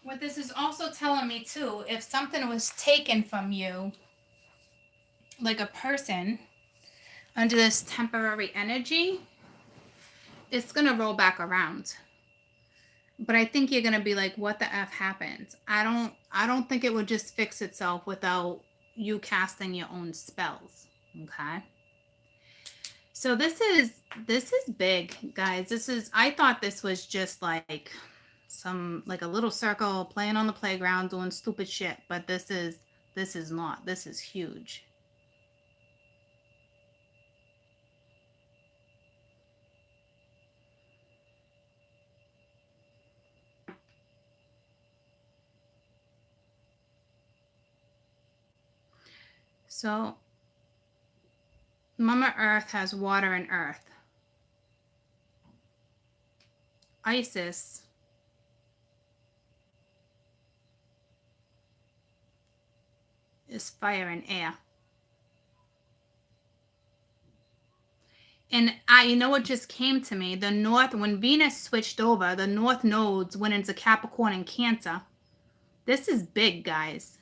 What this is also telling me too, if something was taken from you, like a person, under this temporary energy, it's gonna roll back around. But I think you're gonna be like, what the F happened? I don't think it would just fix itself without you casting your own spells. Okay. So this is big, guys. I thought this was just like like a little circle playing on the playground doing stupid shit, but this is not. This is huge. So Mama Earth has water and earth. Isis is fire and air. And you know what just came to me? The North, when Venus switched over, the North nodes went into Capricorn and Cancer. This is big, guys.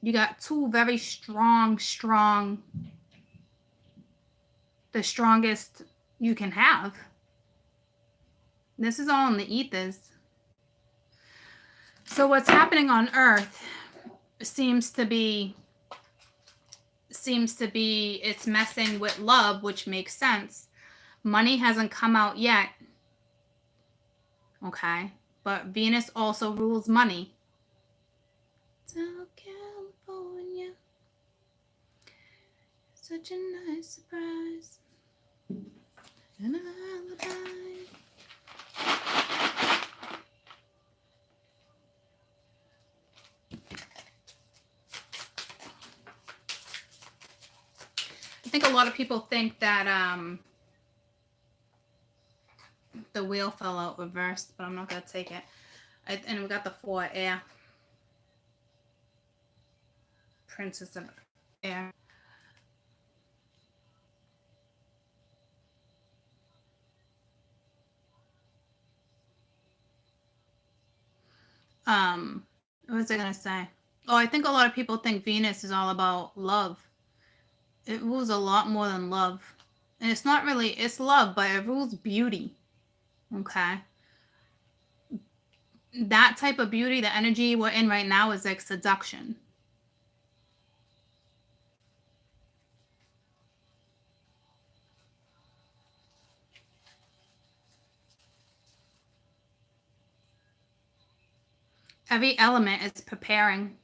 You got two very strong, the strongest you can have. This is all in the ethers. So what's happening on Earth seems to be it's messing with love, which makes sense. Money hasn't come out yet. Okay. But Venus also rules money. So California. Such a nice surprise. An alibi. I think a lot of people think that the wheel fell out reversed, but I'm not going to take it. And we got the 4 air. Princess of Air. What was I going to say? Oh, I think a lot of people think Venus is all about love. It rules a lot more than love. And it's not really, it's love, but it rules beauty. Okay. That type of beauty, the energy we're in right now is like seduction. Every element is preparing.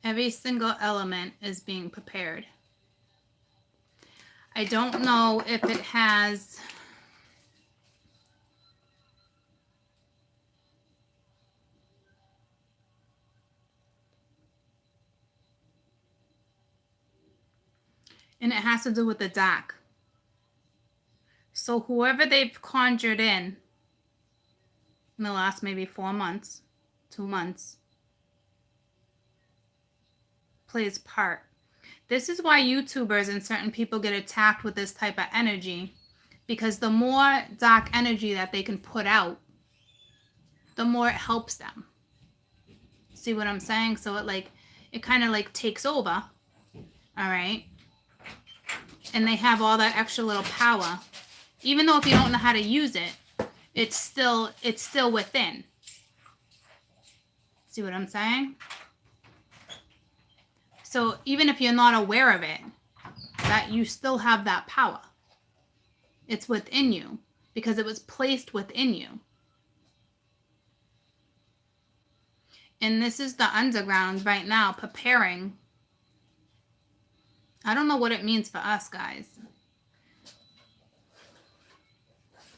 Every single element is being prepared. I don't know if it has. And it has to do with the dark. So whoever they've conjured in the last maybe 4 months, 2 months, plays part. This is why YouTubers and certain people get attacked with this type of energy, because the more dark energy that they can put out, the more it helps them. See what I'm saying? So it kind of like takes over. All right. And they have all that extra little power. Even though if you don't know how to use it, it's still within. See what I'm saying? So even if you're not aware of it, that you still have that power. It's within you because it was placed within you. And this is the underground right now preparing. I don't know what it means for us, guys.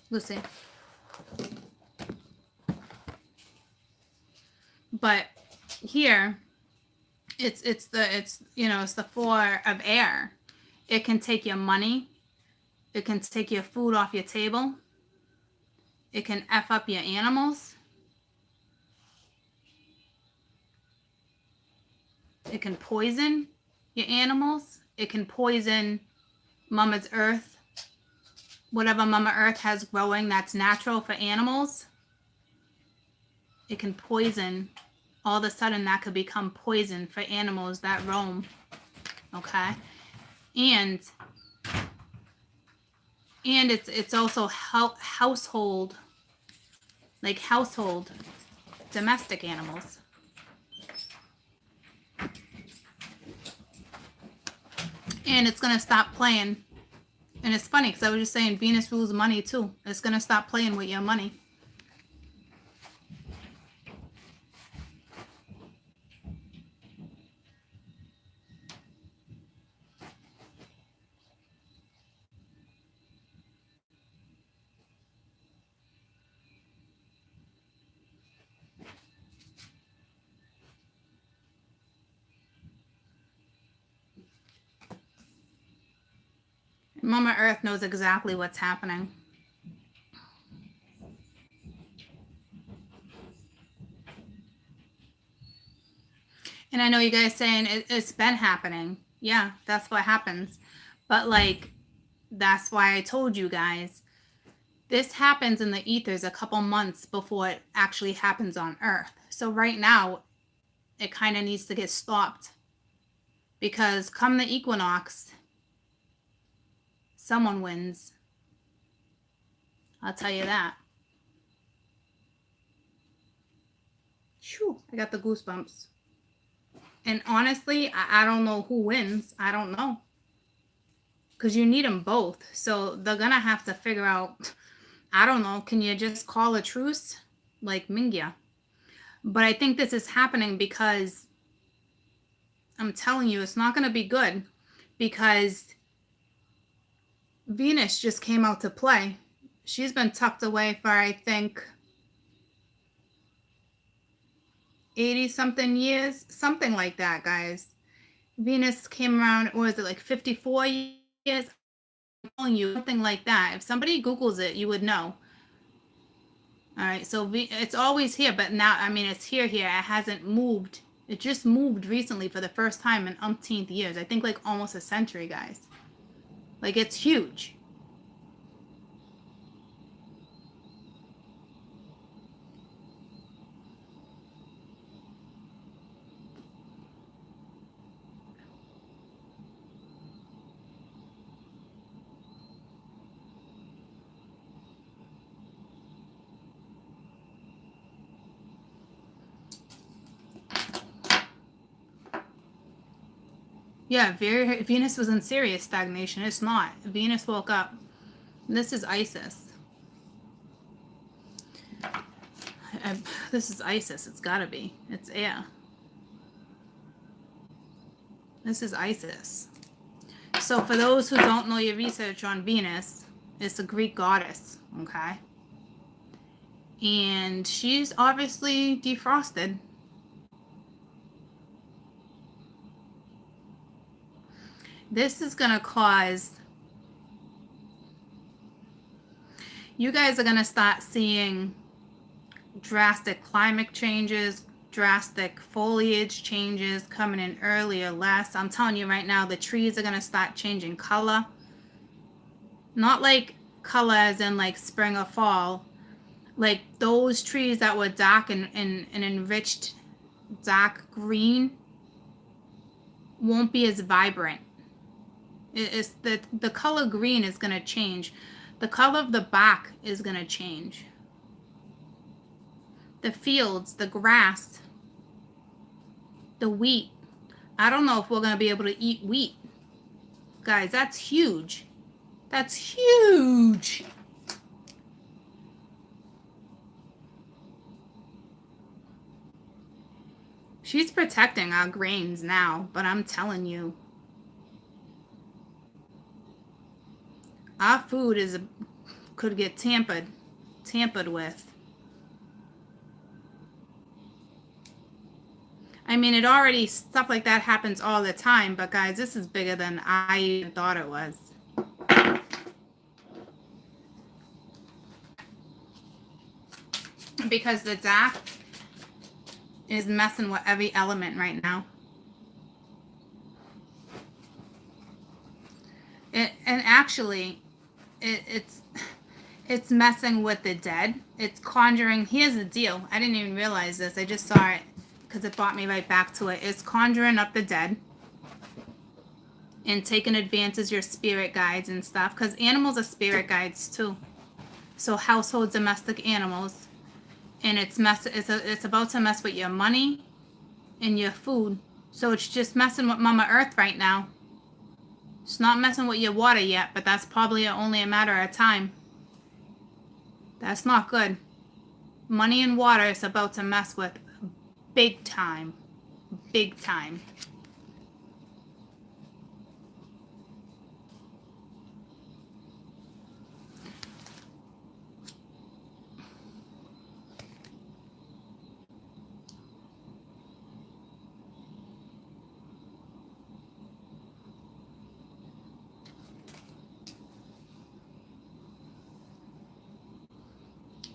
Lucy. But here, it's the 4 of air. It can take your money. It can take your food off your table. It can F up your animals. It can poison your animals. It can poison Mama's Earth. Whatever Mama Earth has growing that's natural for animals. It can poison. All of a sudden that could become poison for animals that roam. Okay? And it's also household, like household domestic animals. And it's going to stop playing. And it's funny because I was just saying Venus rules money too. It's going to stop playing with your money. Mama Earth knows exactly what's happening. And I know you guys saying it's been happening. Yeah, that's what happens. But that's why I told you guys, this happens in the ethers a couple months before it actually happens on Earth. So right now, it kind of needs to get stopped. Because come the equinox, someone wins. I'll tell you that. Shoo, I got the goosebumps. And honestly, I don't know who wins. I don't know. Because you need them both. So they're going to have to figure out, I don't know, can you just call a truce? Like Mingya. But I think this is happening because I'm telling you, it's not going to be good. Because Venus just came out to play. She's been tucked away for, I think, 80-something years. Something like that, guys. Venus came around, or is it like 54 years? I'm telling you, something like that. If somebody Googles it, you would know. All right, so it's always here, but now, I mean, it's here. It hasn't moved It just moved recently for the first time in umpteenth years. I think like almost a century, guys. Like, it's huge. Yeah, Venus was in serious stagnation. It's not. Venus woke up. This is Isis. This is Isis. It's gotta be. It's air. This is Isis. So for those who don't know your research on Venus, it's a Greek goddess, okay? And she's obviously defrosted. This is gonna cause, you guys are gonna start seeing drastic climate changes, drastic foliage changes coming in earlier, less. I'm telling you right now, the trees are going to start changing color. Not like color as in like spring or fall. Like those trees that were dark and enriched dark green won't be as vibrant. It's the color green is going to change. The color of the bark is going to change. The fields, the grass, the wheat. I don't know if we're going to be able to eat wheat. Guys, that's huge. That's huge. She's protecting our grains now, but I'm telling you, our food could get tampered with. I mean, it already, stuff like that happens all the time, but guys, this is bigger than I even thought it was. Because the dark is messing with every element right now. And actually, it's messing with the dead. It's conjuring. Here's the deal. I didn't even realize this. I just saw it because it brought me right back to it. It's conjuring up the dead and taking advantage of your spirit guides and stuff, because animals are spirit guides too. So household domestic animals, and it's about to mess with your money and your food. So it's just messing with Mama Earth right now. It's not messing with your water yet, but that's probably only a matter of time. That's not good. Money and water is about to mess with big time. Big time.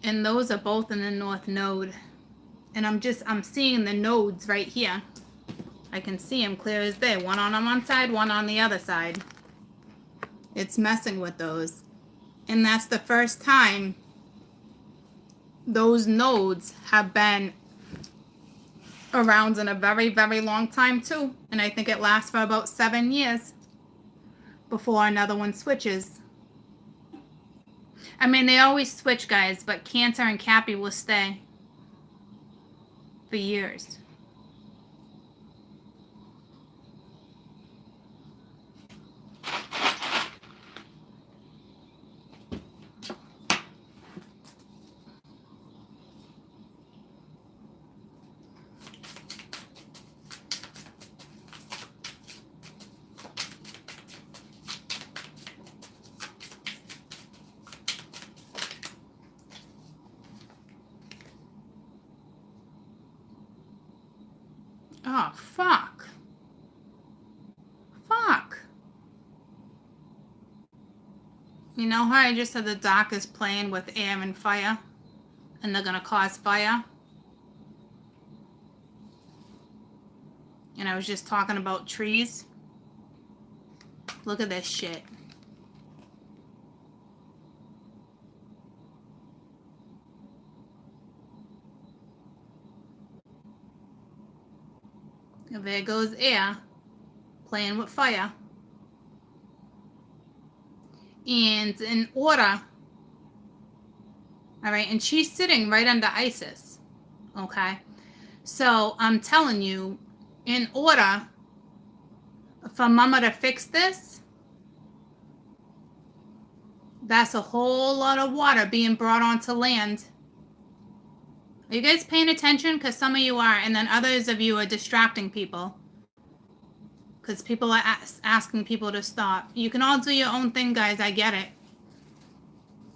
And those are both in the North Node. And I'm seeing the nodes right here. I can see them clear as day. One on one side, one on the other side. It's messing with those. And that's the first time those nodes have been around in a very, very long time too. And I think it lasts for about 7 years before another one switches. I mean, they always switch, guys, but Cancer and Cappy will stay for years. Oh, fuck. Fuck. You know how I just said the dark is playing with air and fire? And they're going to cause fire? and I was just talking about trees. Look at this shit. There goes air playing with fire. And in order, all right, and she's sitting right under Isis, okay? So I'm telling you, in order for Mama to fix this, that's a whole lot of water being brought onto land. Are you guys paying attention? Because some of you are, and then others of you are distracting people. Because people are asking people to stop. You can all do your own thing, guys. I get it.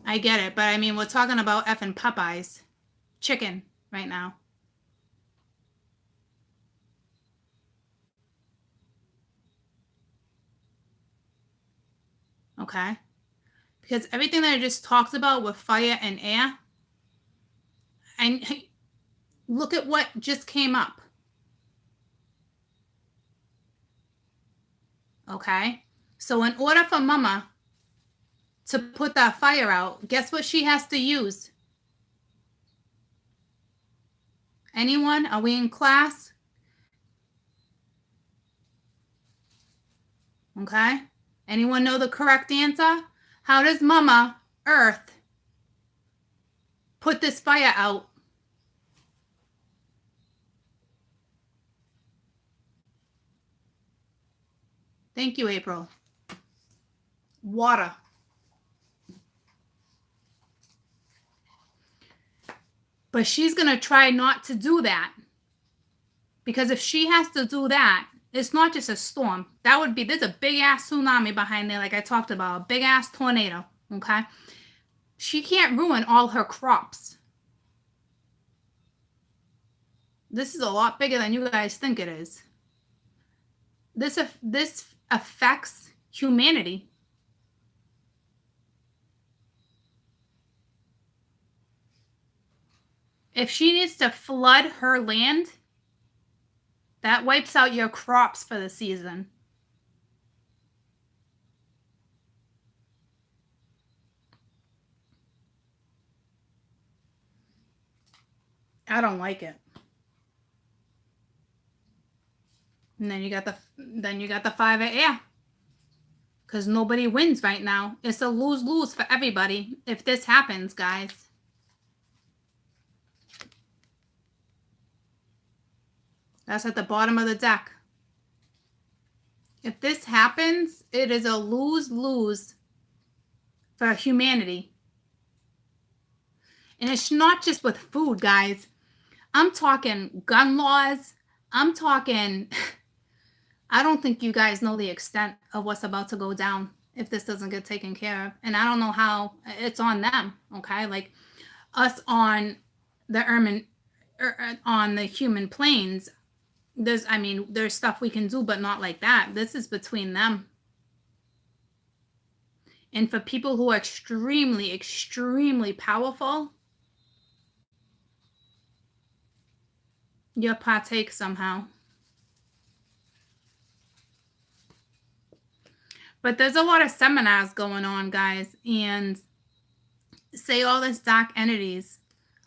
I get it. But I mean, we're talking about effing Popeyes. Chicken right now. Okay? Because everything that I just talked about with fire and air, and look at what just came up. Okay? So in order for Mama to put that fire out, guess what she has to use? Anyone? Are we in class? Okay? Anyone know the correct answer? How does Mama Earth put this fire out? Thank you, April. Water. But she's going to try not to do that. Because if she has to do that, it's not just a storm. That would be, there's a big ass tsunami behind there, like I talked about, a big ass tornado. Okay? She can't ruin all her crops. This is a lot bigger than you guys think it is. This affects humanity. If she needs to flood her land, that wipes out your crops for the season. I don't like it. And then you got the 5 of air. Because nobody wins right now. It's a lose-lose for everybody if this happens, guys. That's at the bottom of the deck. If this happens, it is a lose-lose for humanity. And it's not just with food, guys. I'm talking gun laws. I'm talking... I don't think you guys know the extent of what's about to go down if this doesn't get taken care of. And I don't know how. It's on them, okay? Like us on the on the human planes, there's stuff we can do, but not like that. This is between them. And for people who are extremely, extremely powerful, you partake somehow. But there's a lot of seminars going on, guys, and say all these dark entities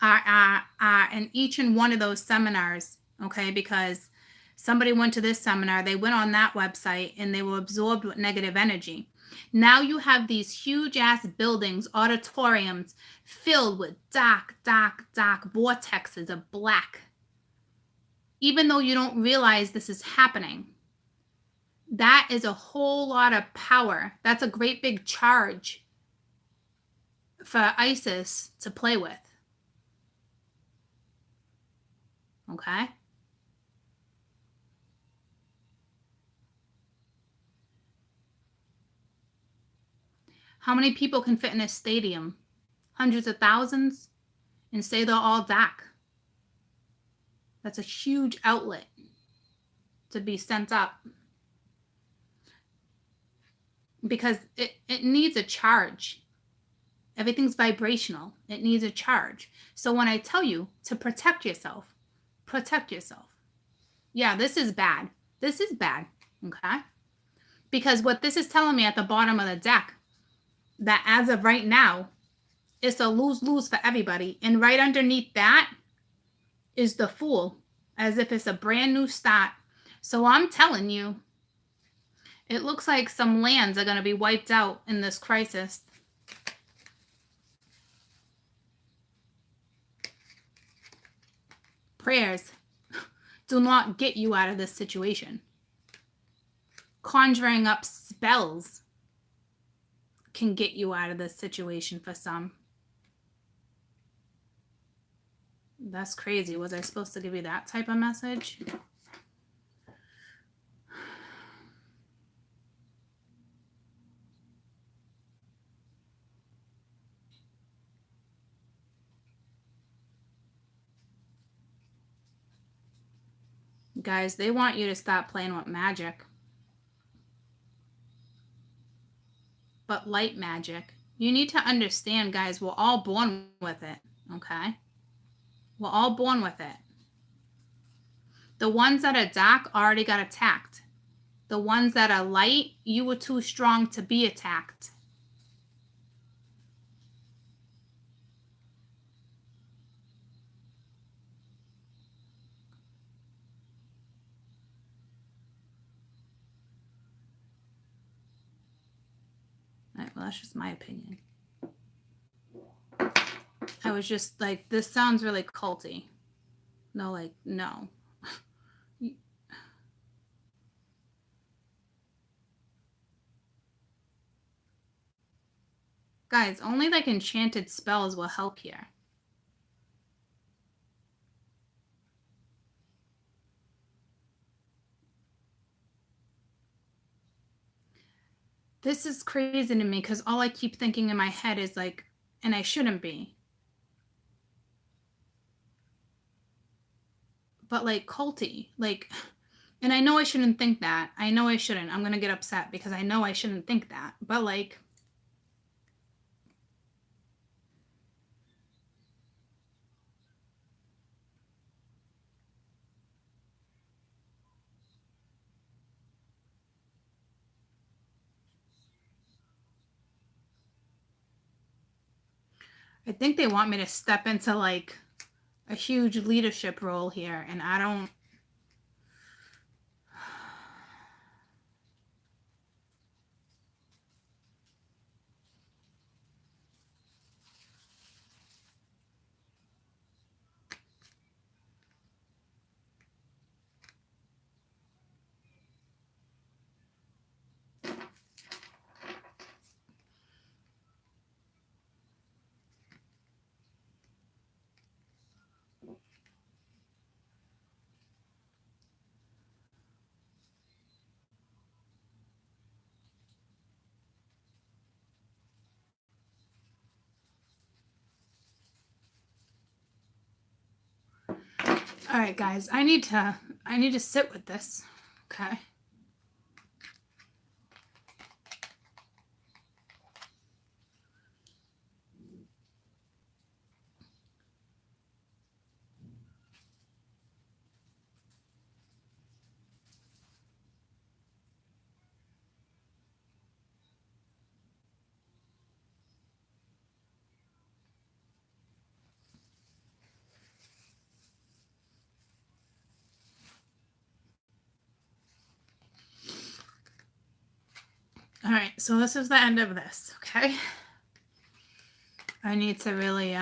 are in each and one of those seminars, okay? Because somebody went to this seminar, they went on that website, and they were absorbed with negative energy. Now you have these huge-ass buildings, auditoriums, filled with dark, dark, dark vortexes of black. Even though you don't realize this is happening. That is a whole lot of power. That's a great big charge for Isis to play with. Okay? How many people can fit in a stadium? Hundreds of thousands? And say they're all dark. That's a huge outlet to be sent up. Because it needs a charge. Everything's vibrational. It needs a charge. So when I tell you to protect yourself. Yeah, this is bad. This is bad, okay? Because what this is telling me at the bottom of the deck, that as of right now, it's a lose-lose for everybody. And right underneath that is the Fool, as if it's a brand new start. So I'm telling you, it looks like some lands are going to be wiped out in this crisis. Prayers do not get you out of this situation. Conjuring up spells can get you out of this situation for some. That's crazy. Was I supposed to give you that type of message? Guys, they want you to stop playing with magic. But light magic. You need to understand, guys, we're all born with it, okay? We're all born with it. The ones that are dark already got attacked. The ones that are light, you were too strong to be attacked. All right, well, that's just my opinion. I was just like, this sounds really culty. No, like, no. Guys, only like enchanted spells will help here. This is crazy to me because all I keep thinking in my head is like, and I shouldn't be, but like culty, like, and I know I shouldn't think that. I know I shouldn't. I'm going to get upset because I know I shouldn't think that. But like, I think they want me to step into like a huge leadership role here, and I don't. All right, guys, I need to sit with this. Okay. All right, so this is the end of this, okay? I need to really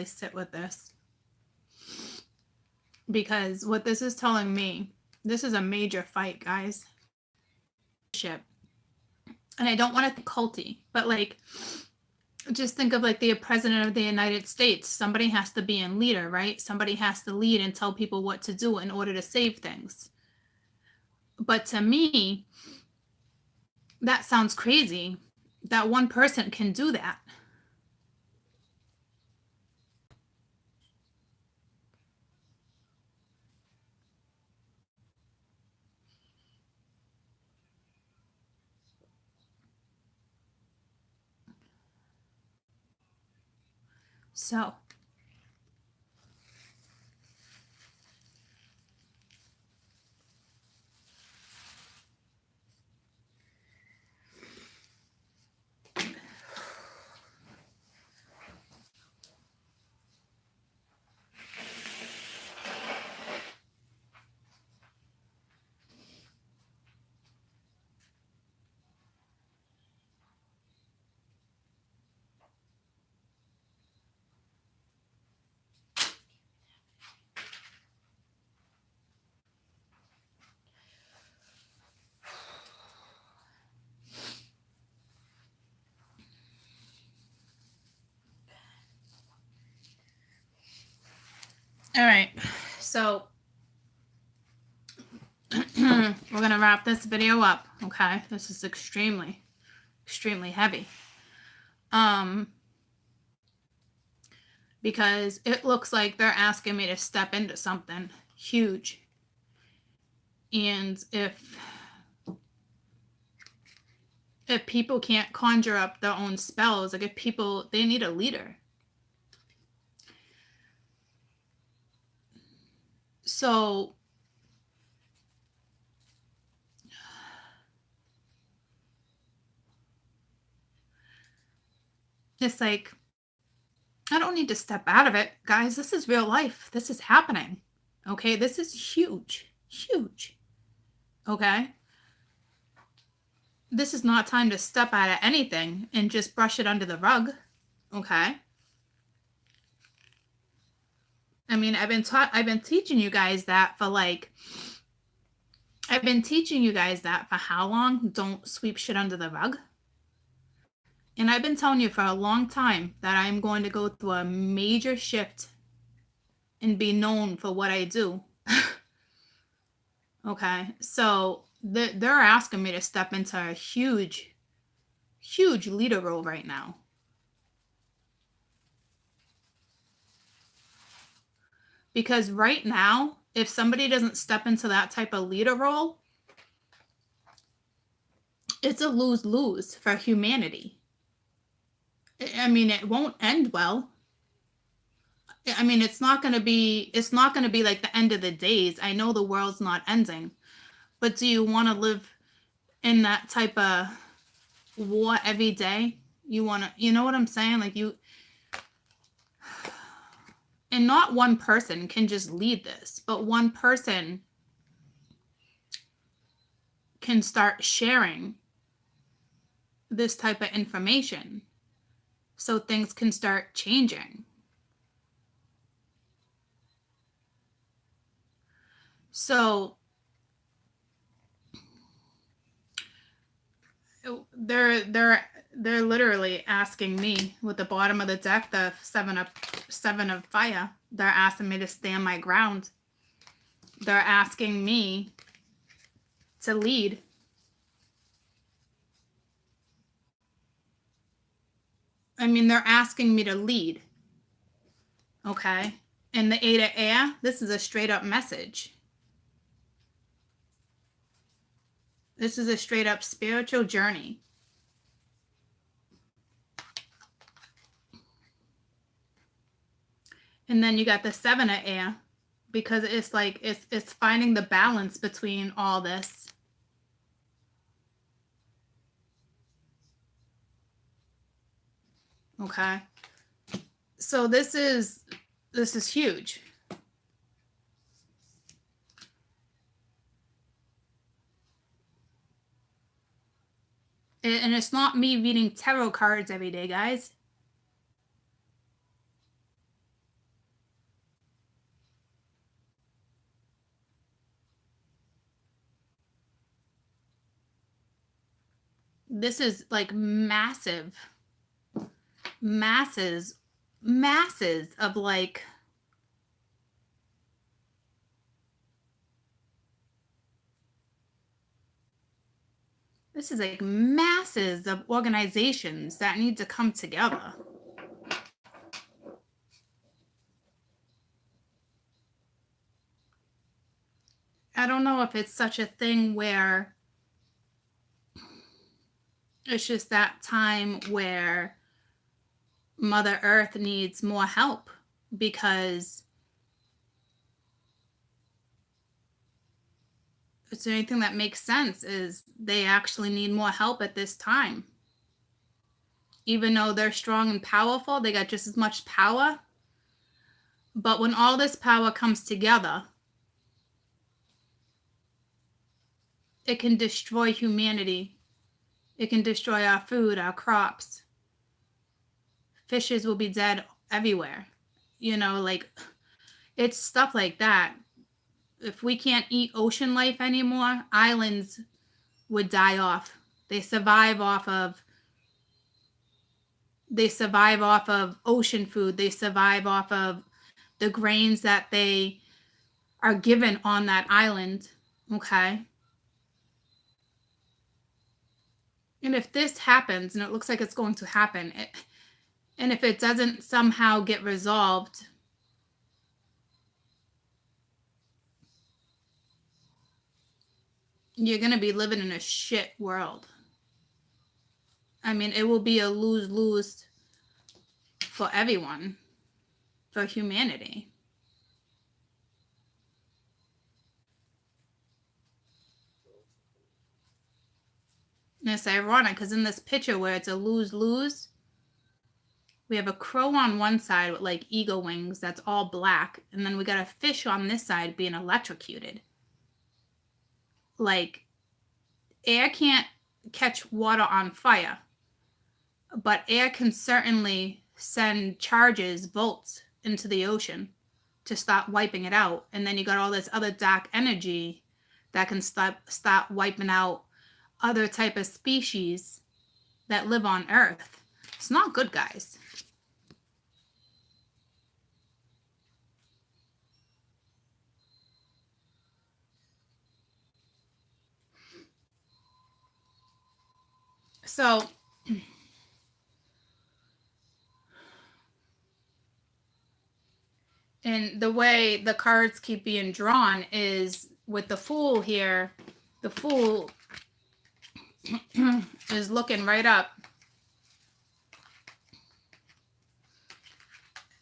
sit with this. Because what this is telling me, this is a major fight, guys. And I don't want to think culty, but like, just think of like the president of the United States. Somebody has to be in leader, right? Somebody has to lead and tell people what to do in order to save things. But to me, that sounds crazy that one person can do that. So All right. So we're going to wrap this video up. Okay. This is extremely, extremely heavy. Because it looks like they're asking me to step into something huge. And if people can't conjure up their own spells, like if people, they need a leader. So it's like, I don't need to step out of it. Guys, this is real life. This is happening. Okay, this is huge, huge. Okay? This is not time to step out of anything and just brush it under the rug. Okay? I mean, I've been teaching you guys that for like, I've been teaching you guys that for how long? Don't sweep shit under the rug. And I've been telling you for a long time that I'm going to go through a major shift and be known for what I do. Okay, so they're asking me to step into a huge, huge leader role right now. Because right now, if somebody doesn't step into that type of leader role, it's a lose-lose for humanity. I mean, it won't end well. I mean, it's not going to be like the end of the days. I know the world's not ending, but do you want to live in that type of war every day? You want to, you know what I'm saying? Like and not one person can just lead this, but one person can start sharing this type of information so things can start changing. So they're literally asking me with the bottom of the deck, the seven of fire. They're asking me to stand my ground. They're asking me to lead. I mean, they're asking me to lead. Okay. And the 8 of air, this is a straight up message. This is a straight up spiritual journey. And then you got the 7 of air, because it's like it's finding the balance between all this. Okay. So this is huge. And it's not me reading tarot cards every day, guys. This is like masses of like this is like masses of organizations that need to come together. I don't know if it's such a thing where it's just that time where Mother Earth needs more help, because it's the only thing that makes sense is they actually need more help at this time. Even though they're strong and powerful, they got just as much power. But when all this power comes together, it can destroy humanity. It can destroy our food, our crops. Fishes will be dead everywhere. You know, like it's stuff like that. If we can't eat ocean life anymore, islands would die off. They survive off of ocean food. They survive off of the grains that they are given on that island, okay? And if this happens, and it looks like it's going to happen, and if it doesn't somehow get resolved, you're going to be living in a shit world. I mean, it will be a lose-lose for everyone, for humanity. And it's ironic because in this picture where it's a lose-lose, we have a crow on one side with like eagle wings that's all black, and then we got a fish on this side being electrocuted. Like, air can't catch water on fire, but air can certainly send charges, volts, into the ocean to start wiping it out. And then you got all this other dark energy that can start wiping out other type of species that live on Earth. It's not good, guys. So and the way the cards keep being drawn is with the Fool here. The Fool is looking right up.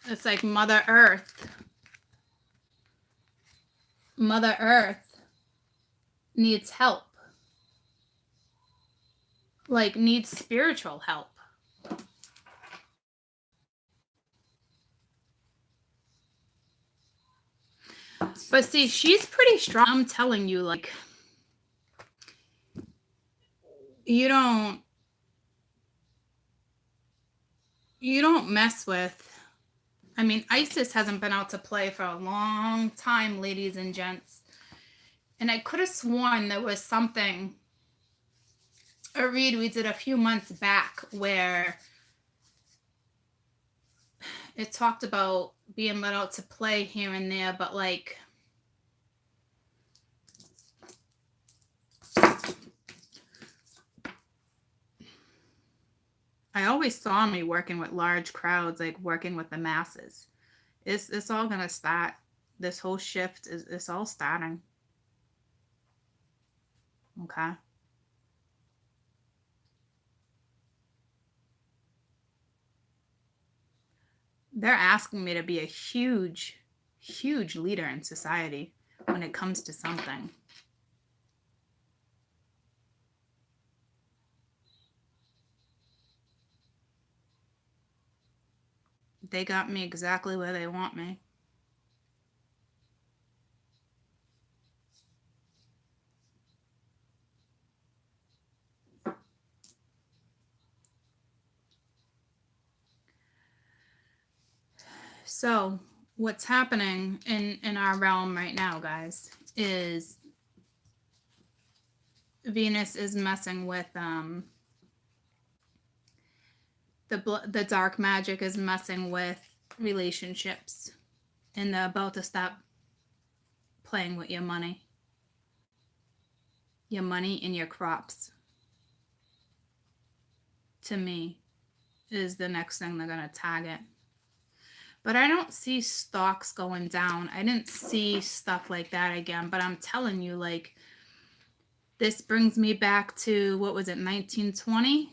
It's like Mother Earth. Mother Earth needs help. Like, needs spiritual help. But see, she's pretty strong. I'm telling you, like, you don't mess with. I mean, Isis hasn't been out to play for a long time, ladies and gents. And I could have sworn there was something, a read we did a few months back where it talked about being let out to play here and there, but like, I always saw me working with large crowds, like working with the masses. It's all gonna start. This whole shift is all starting. Okay. They're asking me to be a huge, huge leader in society when it comes to something. They got me exactly where they want me. So what's happening in our realm right now, guys, is Venus is messing with the dark magic is messing with relationships, and they're about to stop playing with your money and your crops. To me, is the next thing they're gonna target. But I don't see stocks going down. I didn't see stuff like that again. But I'm telling you, like, this brings me back to, what was it, 1920?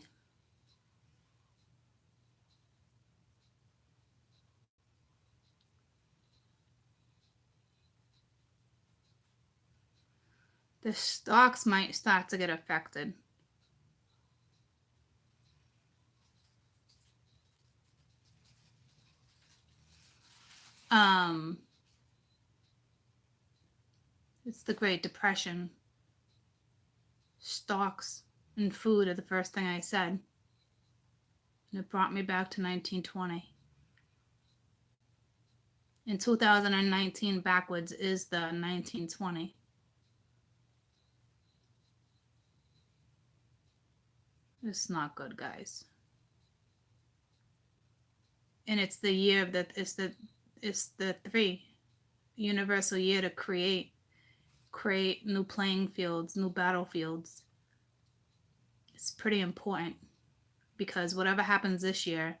The stocks might start to get affected. It's the Great Depression. Stocks and food are the first thing I said. And it brought me back to 1920. In 2019 backwards is the 1920. It's not good, guys. And it's the year that it's the 3 universal year to create new playing fields, new battlefields. It's pretty important because whatever happens this year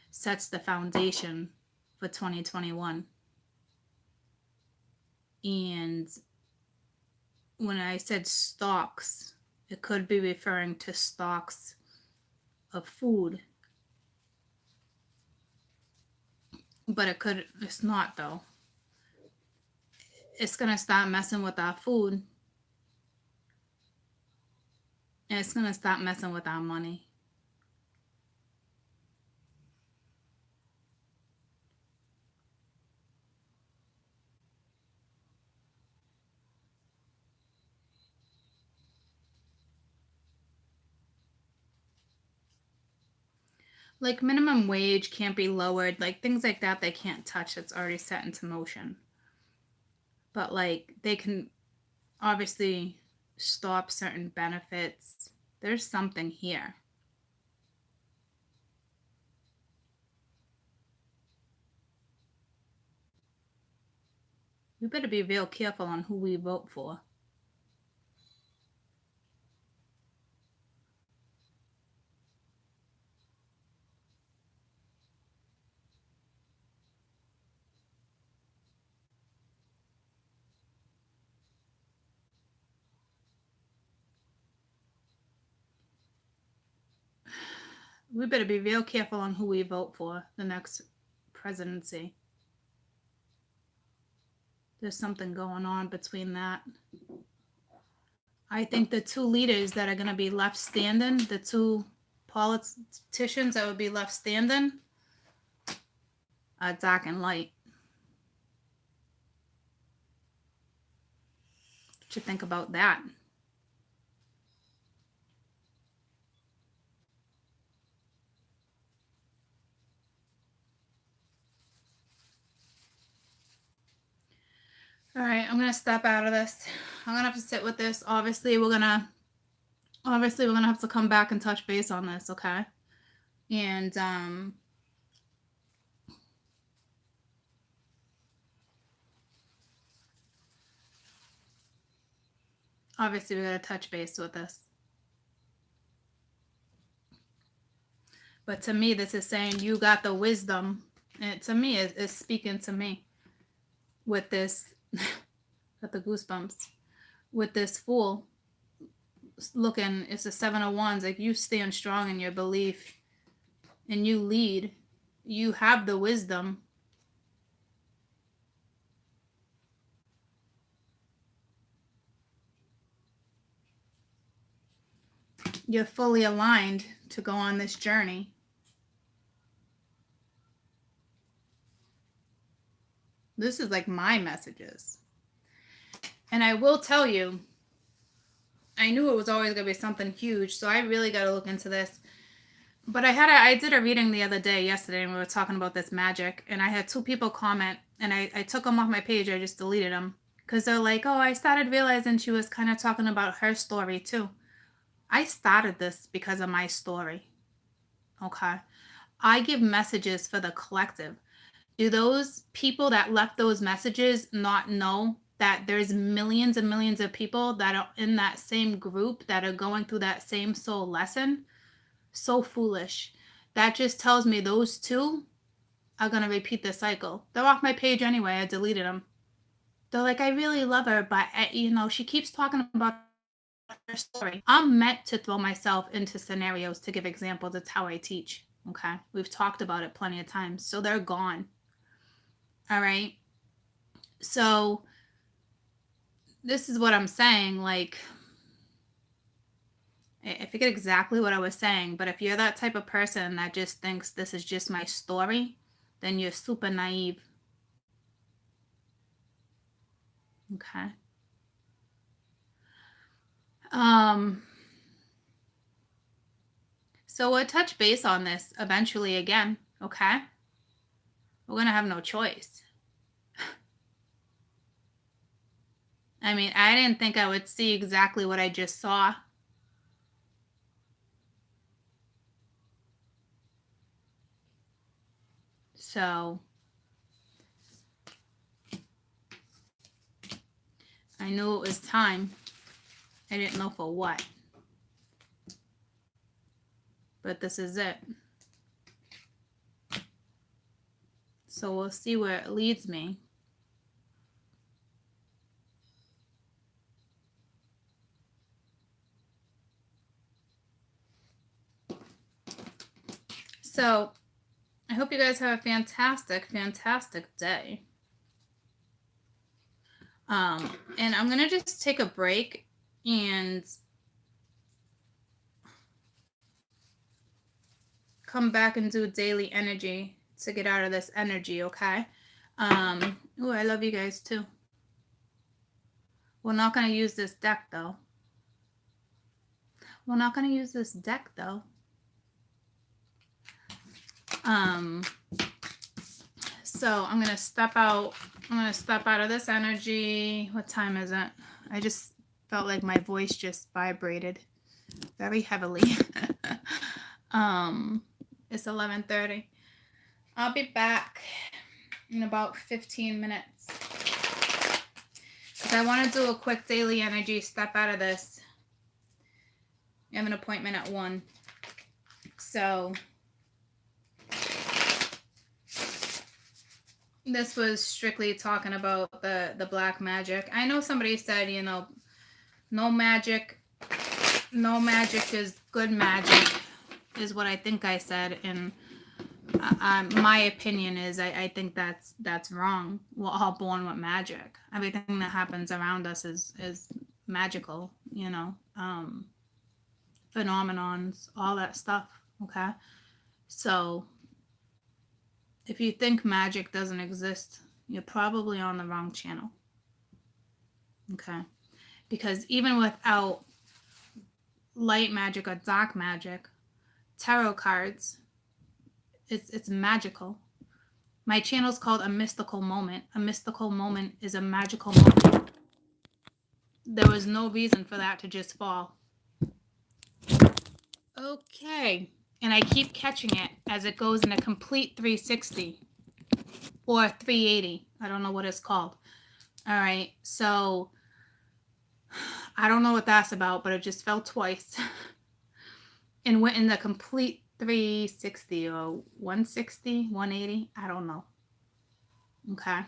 sets the foundation for 2021. And when I said stocks, it could be referring to stocks of food. But it's not though. It's going to start messing with our food. And it's going to start messing with our money. Like minimum wage can't be lowered, like things like that they can't touch. That's already set into motion. But like they can obviously stop certain benefits. There's something here. We better be real careful on who we vote for. We better be real careful on who we vote for the next presidency. There's something going on between that. I think the 2 leaders that are going to be left standing, the 2 politicians that would be left standing, are dark and light. What you think about that? All right, I'm gonna step out of this. I'm gonna have to sit with this. Obviously, we're gonna have to come back and touch base on this, okay? And obviously we gotta touch base with this. But to me, this is saying you got the wisdom. And to me, it's speaking to me with this. Got the goosebumps. With this Fool looking, it's a 7 of Wands. Like you stand strong in your belief and you lead. You have the wisdom. You're fully aligned to go on this journey. This is like my messages. And I will tell you, I knew it was always going to be something huge, so I really got to look into this. But I did a reading the other day, yesterday, and we were talking about this magic, and I had 2 people comment, and I took them off my page. I just deleted them because they're like, oh, I started realizing she was kind of talking about her story too. I started this because of my story. Okay. I give messages for the collective. Do those people that left those messages not know that there's millions and millions of people that are in that same group that are going through that same soul lesson? So foolish. That just tells me those 2 are going to repeat the cycle. They're off my page anyway. I deleted them. They're like, I really love her, but she keeps talking about her story. I'm meant to throw myself into scenarios to give examples. That's how I teach. Okay. We've talked about it plenty of times. So they're gone. All right. So this is what I'm saying. Like, I forget exactly what I was saying, but if you're that type of person that just thinks this is just my story, then you're super naive. Okay. So we'll touch base on this eventually again, okay? We're going to have no choice. I mean, I didn't think I would see exactly what I just saw. So I knew it was time. I didn't know for what. But this is it. So we'll see where it leads me. So I hope you guys have a fantastic, fantastic day. And I'm going to just take a break and come back and do daily energy to get out of this energy, okay? Oh, I love you guys too. We're not going to use this deck though. We're not going to use this deck though. So I'm going to step out. I'm going to step out of this energy. What time is it? I just felt like my voice just vibrated very heavily. It's 11:30. I'll be back in about 15 minutes. Because I want to do a quick daily energy, step out of this. I have an appointment at 1. So this was strictly talking about the black magic. I know somebody said, you know, no magic is good magic, is what I think I said. And my opinion is I think that's wrong. We're all born with magic. Everything that happens around us is magical, you know, phenomenons, all that stuff. Okay. So if you think magic doesn't exist, you're probably on the wrong channel. Okay. Because even without light magic or dark magic, tarot cards, it's magical. My channel is called A Mystical Moment. A mystical moment is a magical moment. There was no reason for that to just fall. Okay. And I keep catching it as it goes in a complete 360 or 380. I don't know what it's called. All right. So I don't know what that's about, but it just fell twice and went in the complete 360 or 160, 180. I don't know. Okay.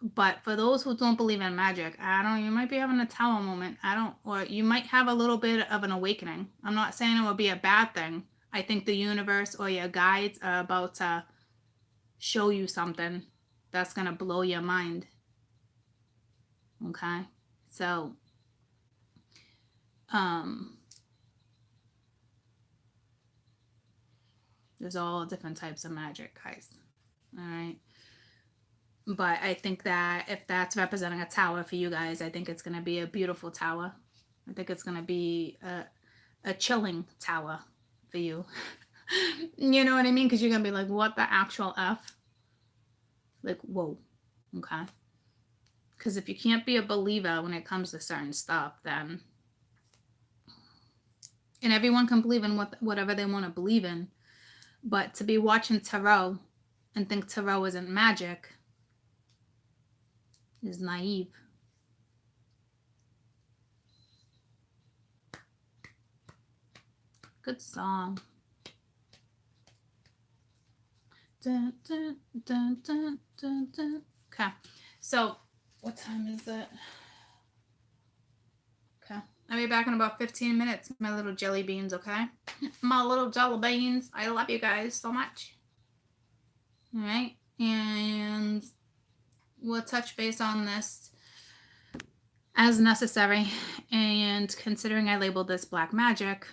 But for those who don't believe in magic, you might be having a tower moment. Or you might have a little bit of an awakening. I'm not saying it will be a bad thing. I think the universe or your guides are about to show you something that's going to blow your mind. Okay. So, there's all different types of magic, guys. All right. But I think that if that's representing a tower for you guys, I think it's going to be a beautiful tower. I think it's going to be a chilling tower for you. You know what I mean? Because you're going to be like, what the actual F? Like, whoa. Okay. Because if you can't be a believer when it comes to certain stuff, then... And everyone can believe in whatever they want to believe in. But to be watching tarot and think tarot isn't magic is naive. Good song. Dun, dun, dun, dun, dun, dun. Okay. So, what time is it? Okay. I'll be back in about 15 minutes, my little jelly beans, okay? My little jelly beans. I love you guys so much. All right. And we'll touch base on this as necessary. And considering I labeled this black magic,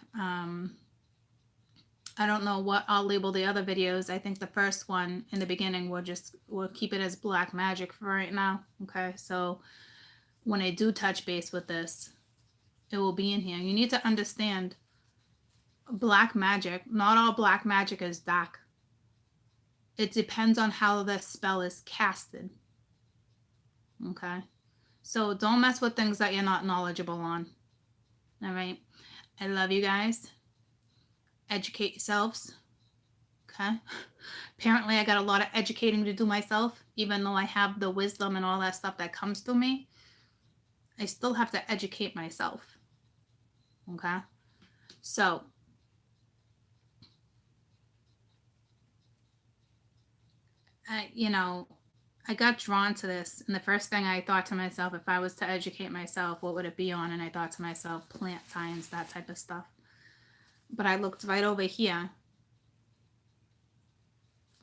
I don't know what I'll label the other videos. I think the first one in the beginning, we'll keep it as black magic for right now. Okay. So when I do touch base with this, it will be in here. You need to understand black magic. Not all black magic is dark. It depends on how the spell is casted. Okay. So don't mess with things that you're not knowledgeable on. All right. I love you guys. Educate yourselves. Okay. Apparently I got a lot of educating to do myself, even though I have the wisdom and all that stuff that comes to me. I still have to educate myself. Okay? So, I got drawn to this, and the first thing I thought to myself, if I was to educate myself, what would it be on? And I thought to myself, plant science, that type of stuff. But I looked right over here,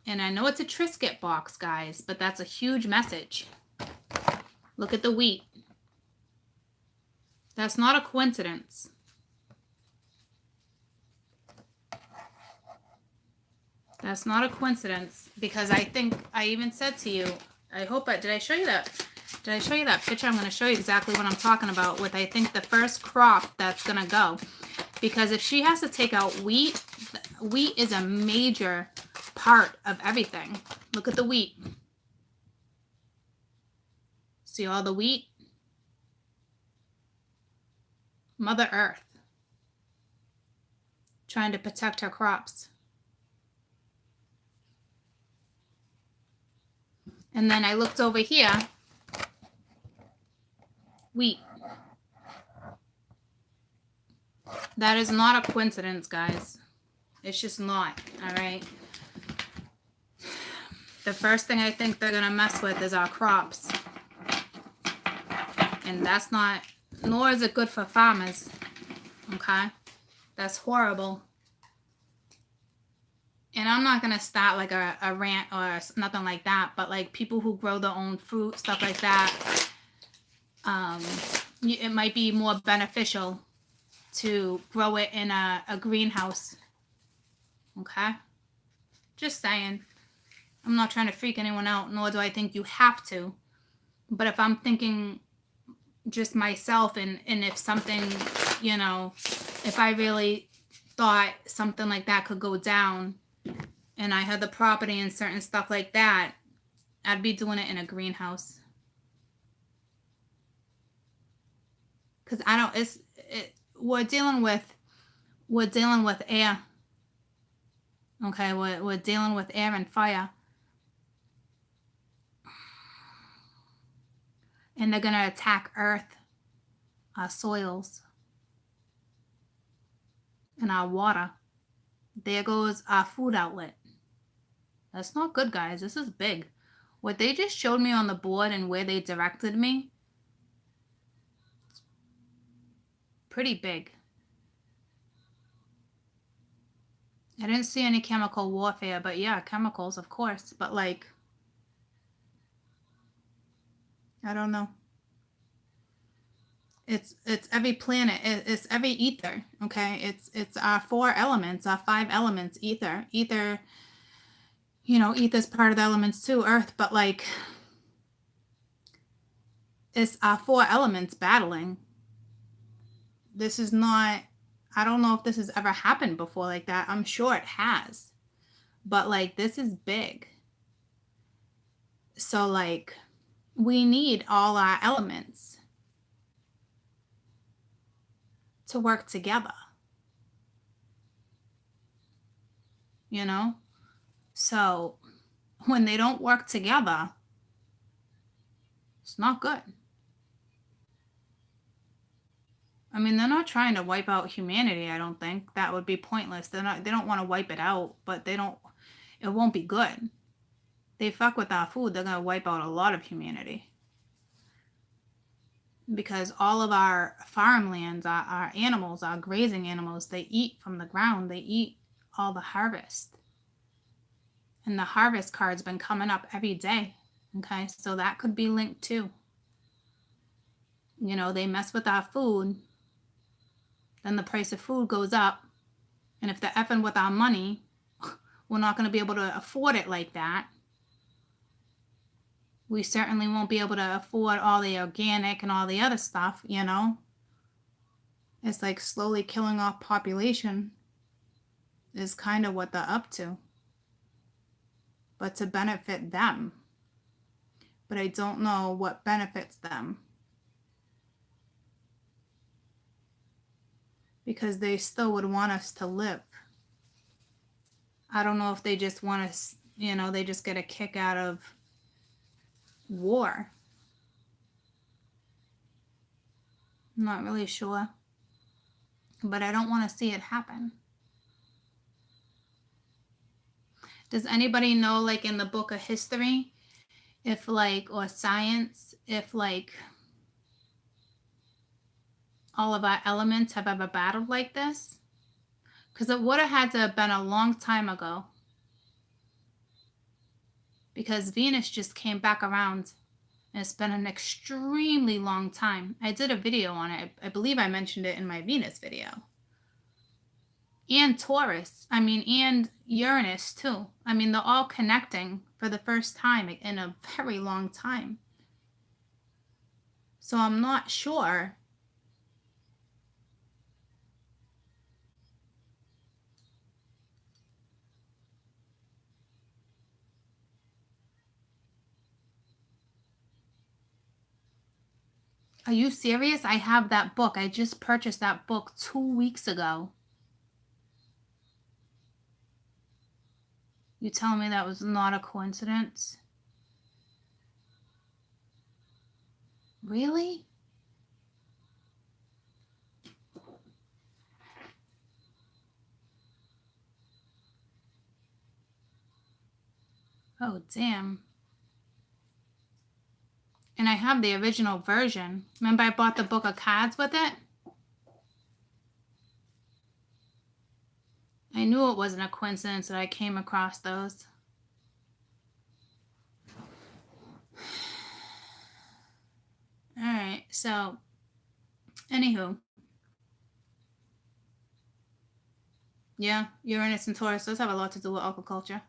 and I know it's a Triscuit box, guys, but that's a huge message. Look at the wheat. That's not a coincidence. That's not a coincidence, because I think I even said to you, did I show you that? Did I show you that picture? I'm going to show you exactly what I'm talking about with, I think, the first crop that's going to go. Because if she has to take out wheat, wheat is a major part of everything. Look at the wheat. See all the wheat? Mother Earth trying to protect her crops. And then I looked over here. Wheat. That is not a coincidence, guys. It's just not, all right? The first thing I think they're going to mess with is our crops. And that's not, nor is it good for farmers, okay? That's horrible. And I'm not going to start like a rant or nothing like that, but like people who grow their own fruit, stuff like that, it might be more beneficial to grow it in a greenhouse, okay? Just saying. I'm not trying to freak anyone out, nor do I think you have to. But if I'm thinking just myself, and if something, if I really thought something like that could go down, and I had the property and certain stuff like that, I'd be doing it in a greenhouse. Because we're dealing with air. Okay, we're dealing with air and fire. And they're going to attack Earth, our soils, and our water. There goes our food outlet. That's not good, guys. This is big. What they just showed me on the board and where they directed me, pretty big. I didn't see any chemical warfare, but yeah, chemicals, of course. But like, I don't know. It's every planet. It's every ether. Okay, it's our 4 elements, our 5 elements. Ether, ether's part of the elements too. Earth, but like, it's our 4 elements battling. This is not. I don't know if this has ever happened before like that. I'm sure it has, but like, this is big. So like, we need all our elements to work together, so when they don't work together, it's not good. I mean, they're not trying to wipe out humanity. I don't think that would be pointless. They don't want to wipe it out, but it won't be good. They fuck with our food, they're going to wipe out a lot of humanity. Because all of our farmlands, our animals, our grazing animals, they eat from the ground. They eat all the harvest. And the harvest card's been coming up every day. Okay, so that could be linked too. They mess with our food, then the price of food goes up. And if they're effing with our money, we're not going to be able to afford it like that. We certainly won't be able to afford all the organic and all the other stuff, It's like slowly killing off population is kind of what they're up to. But to benefit them. But I don't know what benefits them. Because they still would want us to live. I don't know if they just want us, they just get a kick out of war. I'm not really sure. But I don't want to see it happen. Does anybody know, like in the book of history, if like, or science, if like all of our elements have ever battled like this? Because it would have had to have been a long time ago. Because Venus just came back around, and it's been an extremely long time. I did a video on it. I believe I mentioned it in my Venus video. And Taurus, and Uranus too. They're all connecting for the first time in a very long time. So I'm not sure. Are you serious? I have that book. I just purchased that book 2 weeks ago. You telling me that was not a coincidence? Really? Oh, damn. And I have the original version. Remember I bought the book of cards with it? I knew it wasn't a coincidence that I came across those. All right, so anywho. Yeah, Uranus and Taurus does have a lot to do with agriculture.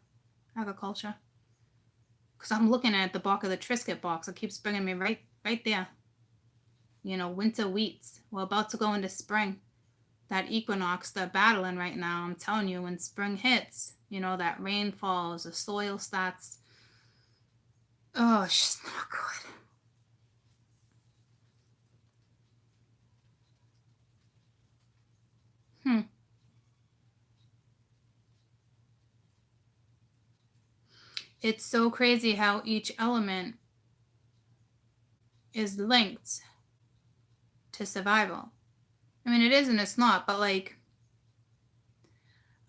Because I'm looking at the back of the Triscuit box. It keeps bringing me right there. Winter wheats. We're about to go into spring. That equinox they're battling right now. I'm telling you, when spring hits, that rain falls, the soil starts. Oh, it's just not good. It's so crazy how each element is linked to survival. It is and it's not, but like,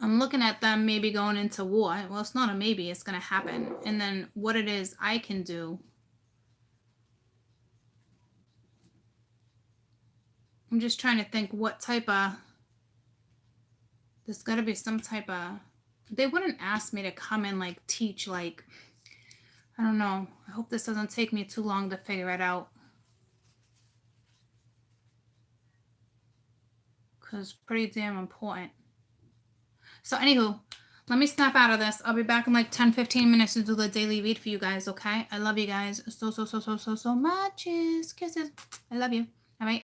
I'm looking at them maybe going into war. Well, it's not a maybe, it's going to happen. And then what it is I can do. I'm just trying to think what type of. There's got to be some type of. They wouldn't ask me to come and like teach, like, I don't know. I hope this doesn't take me too long to figure it out. Because it's pretty damn important. So anywho, let me snap out of this. I'll be back in like 10-15 minutes to do the daily read for you guys, okay? I love you guys so much. Kisses. I love you. All right.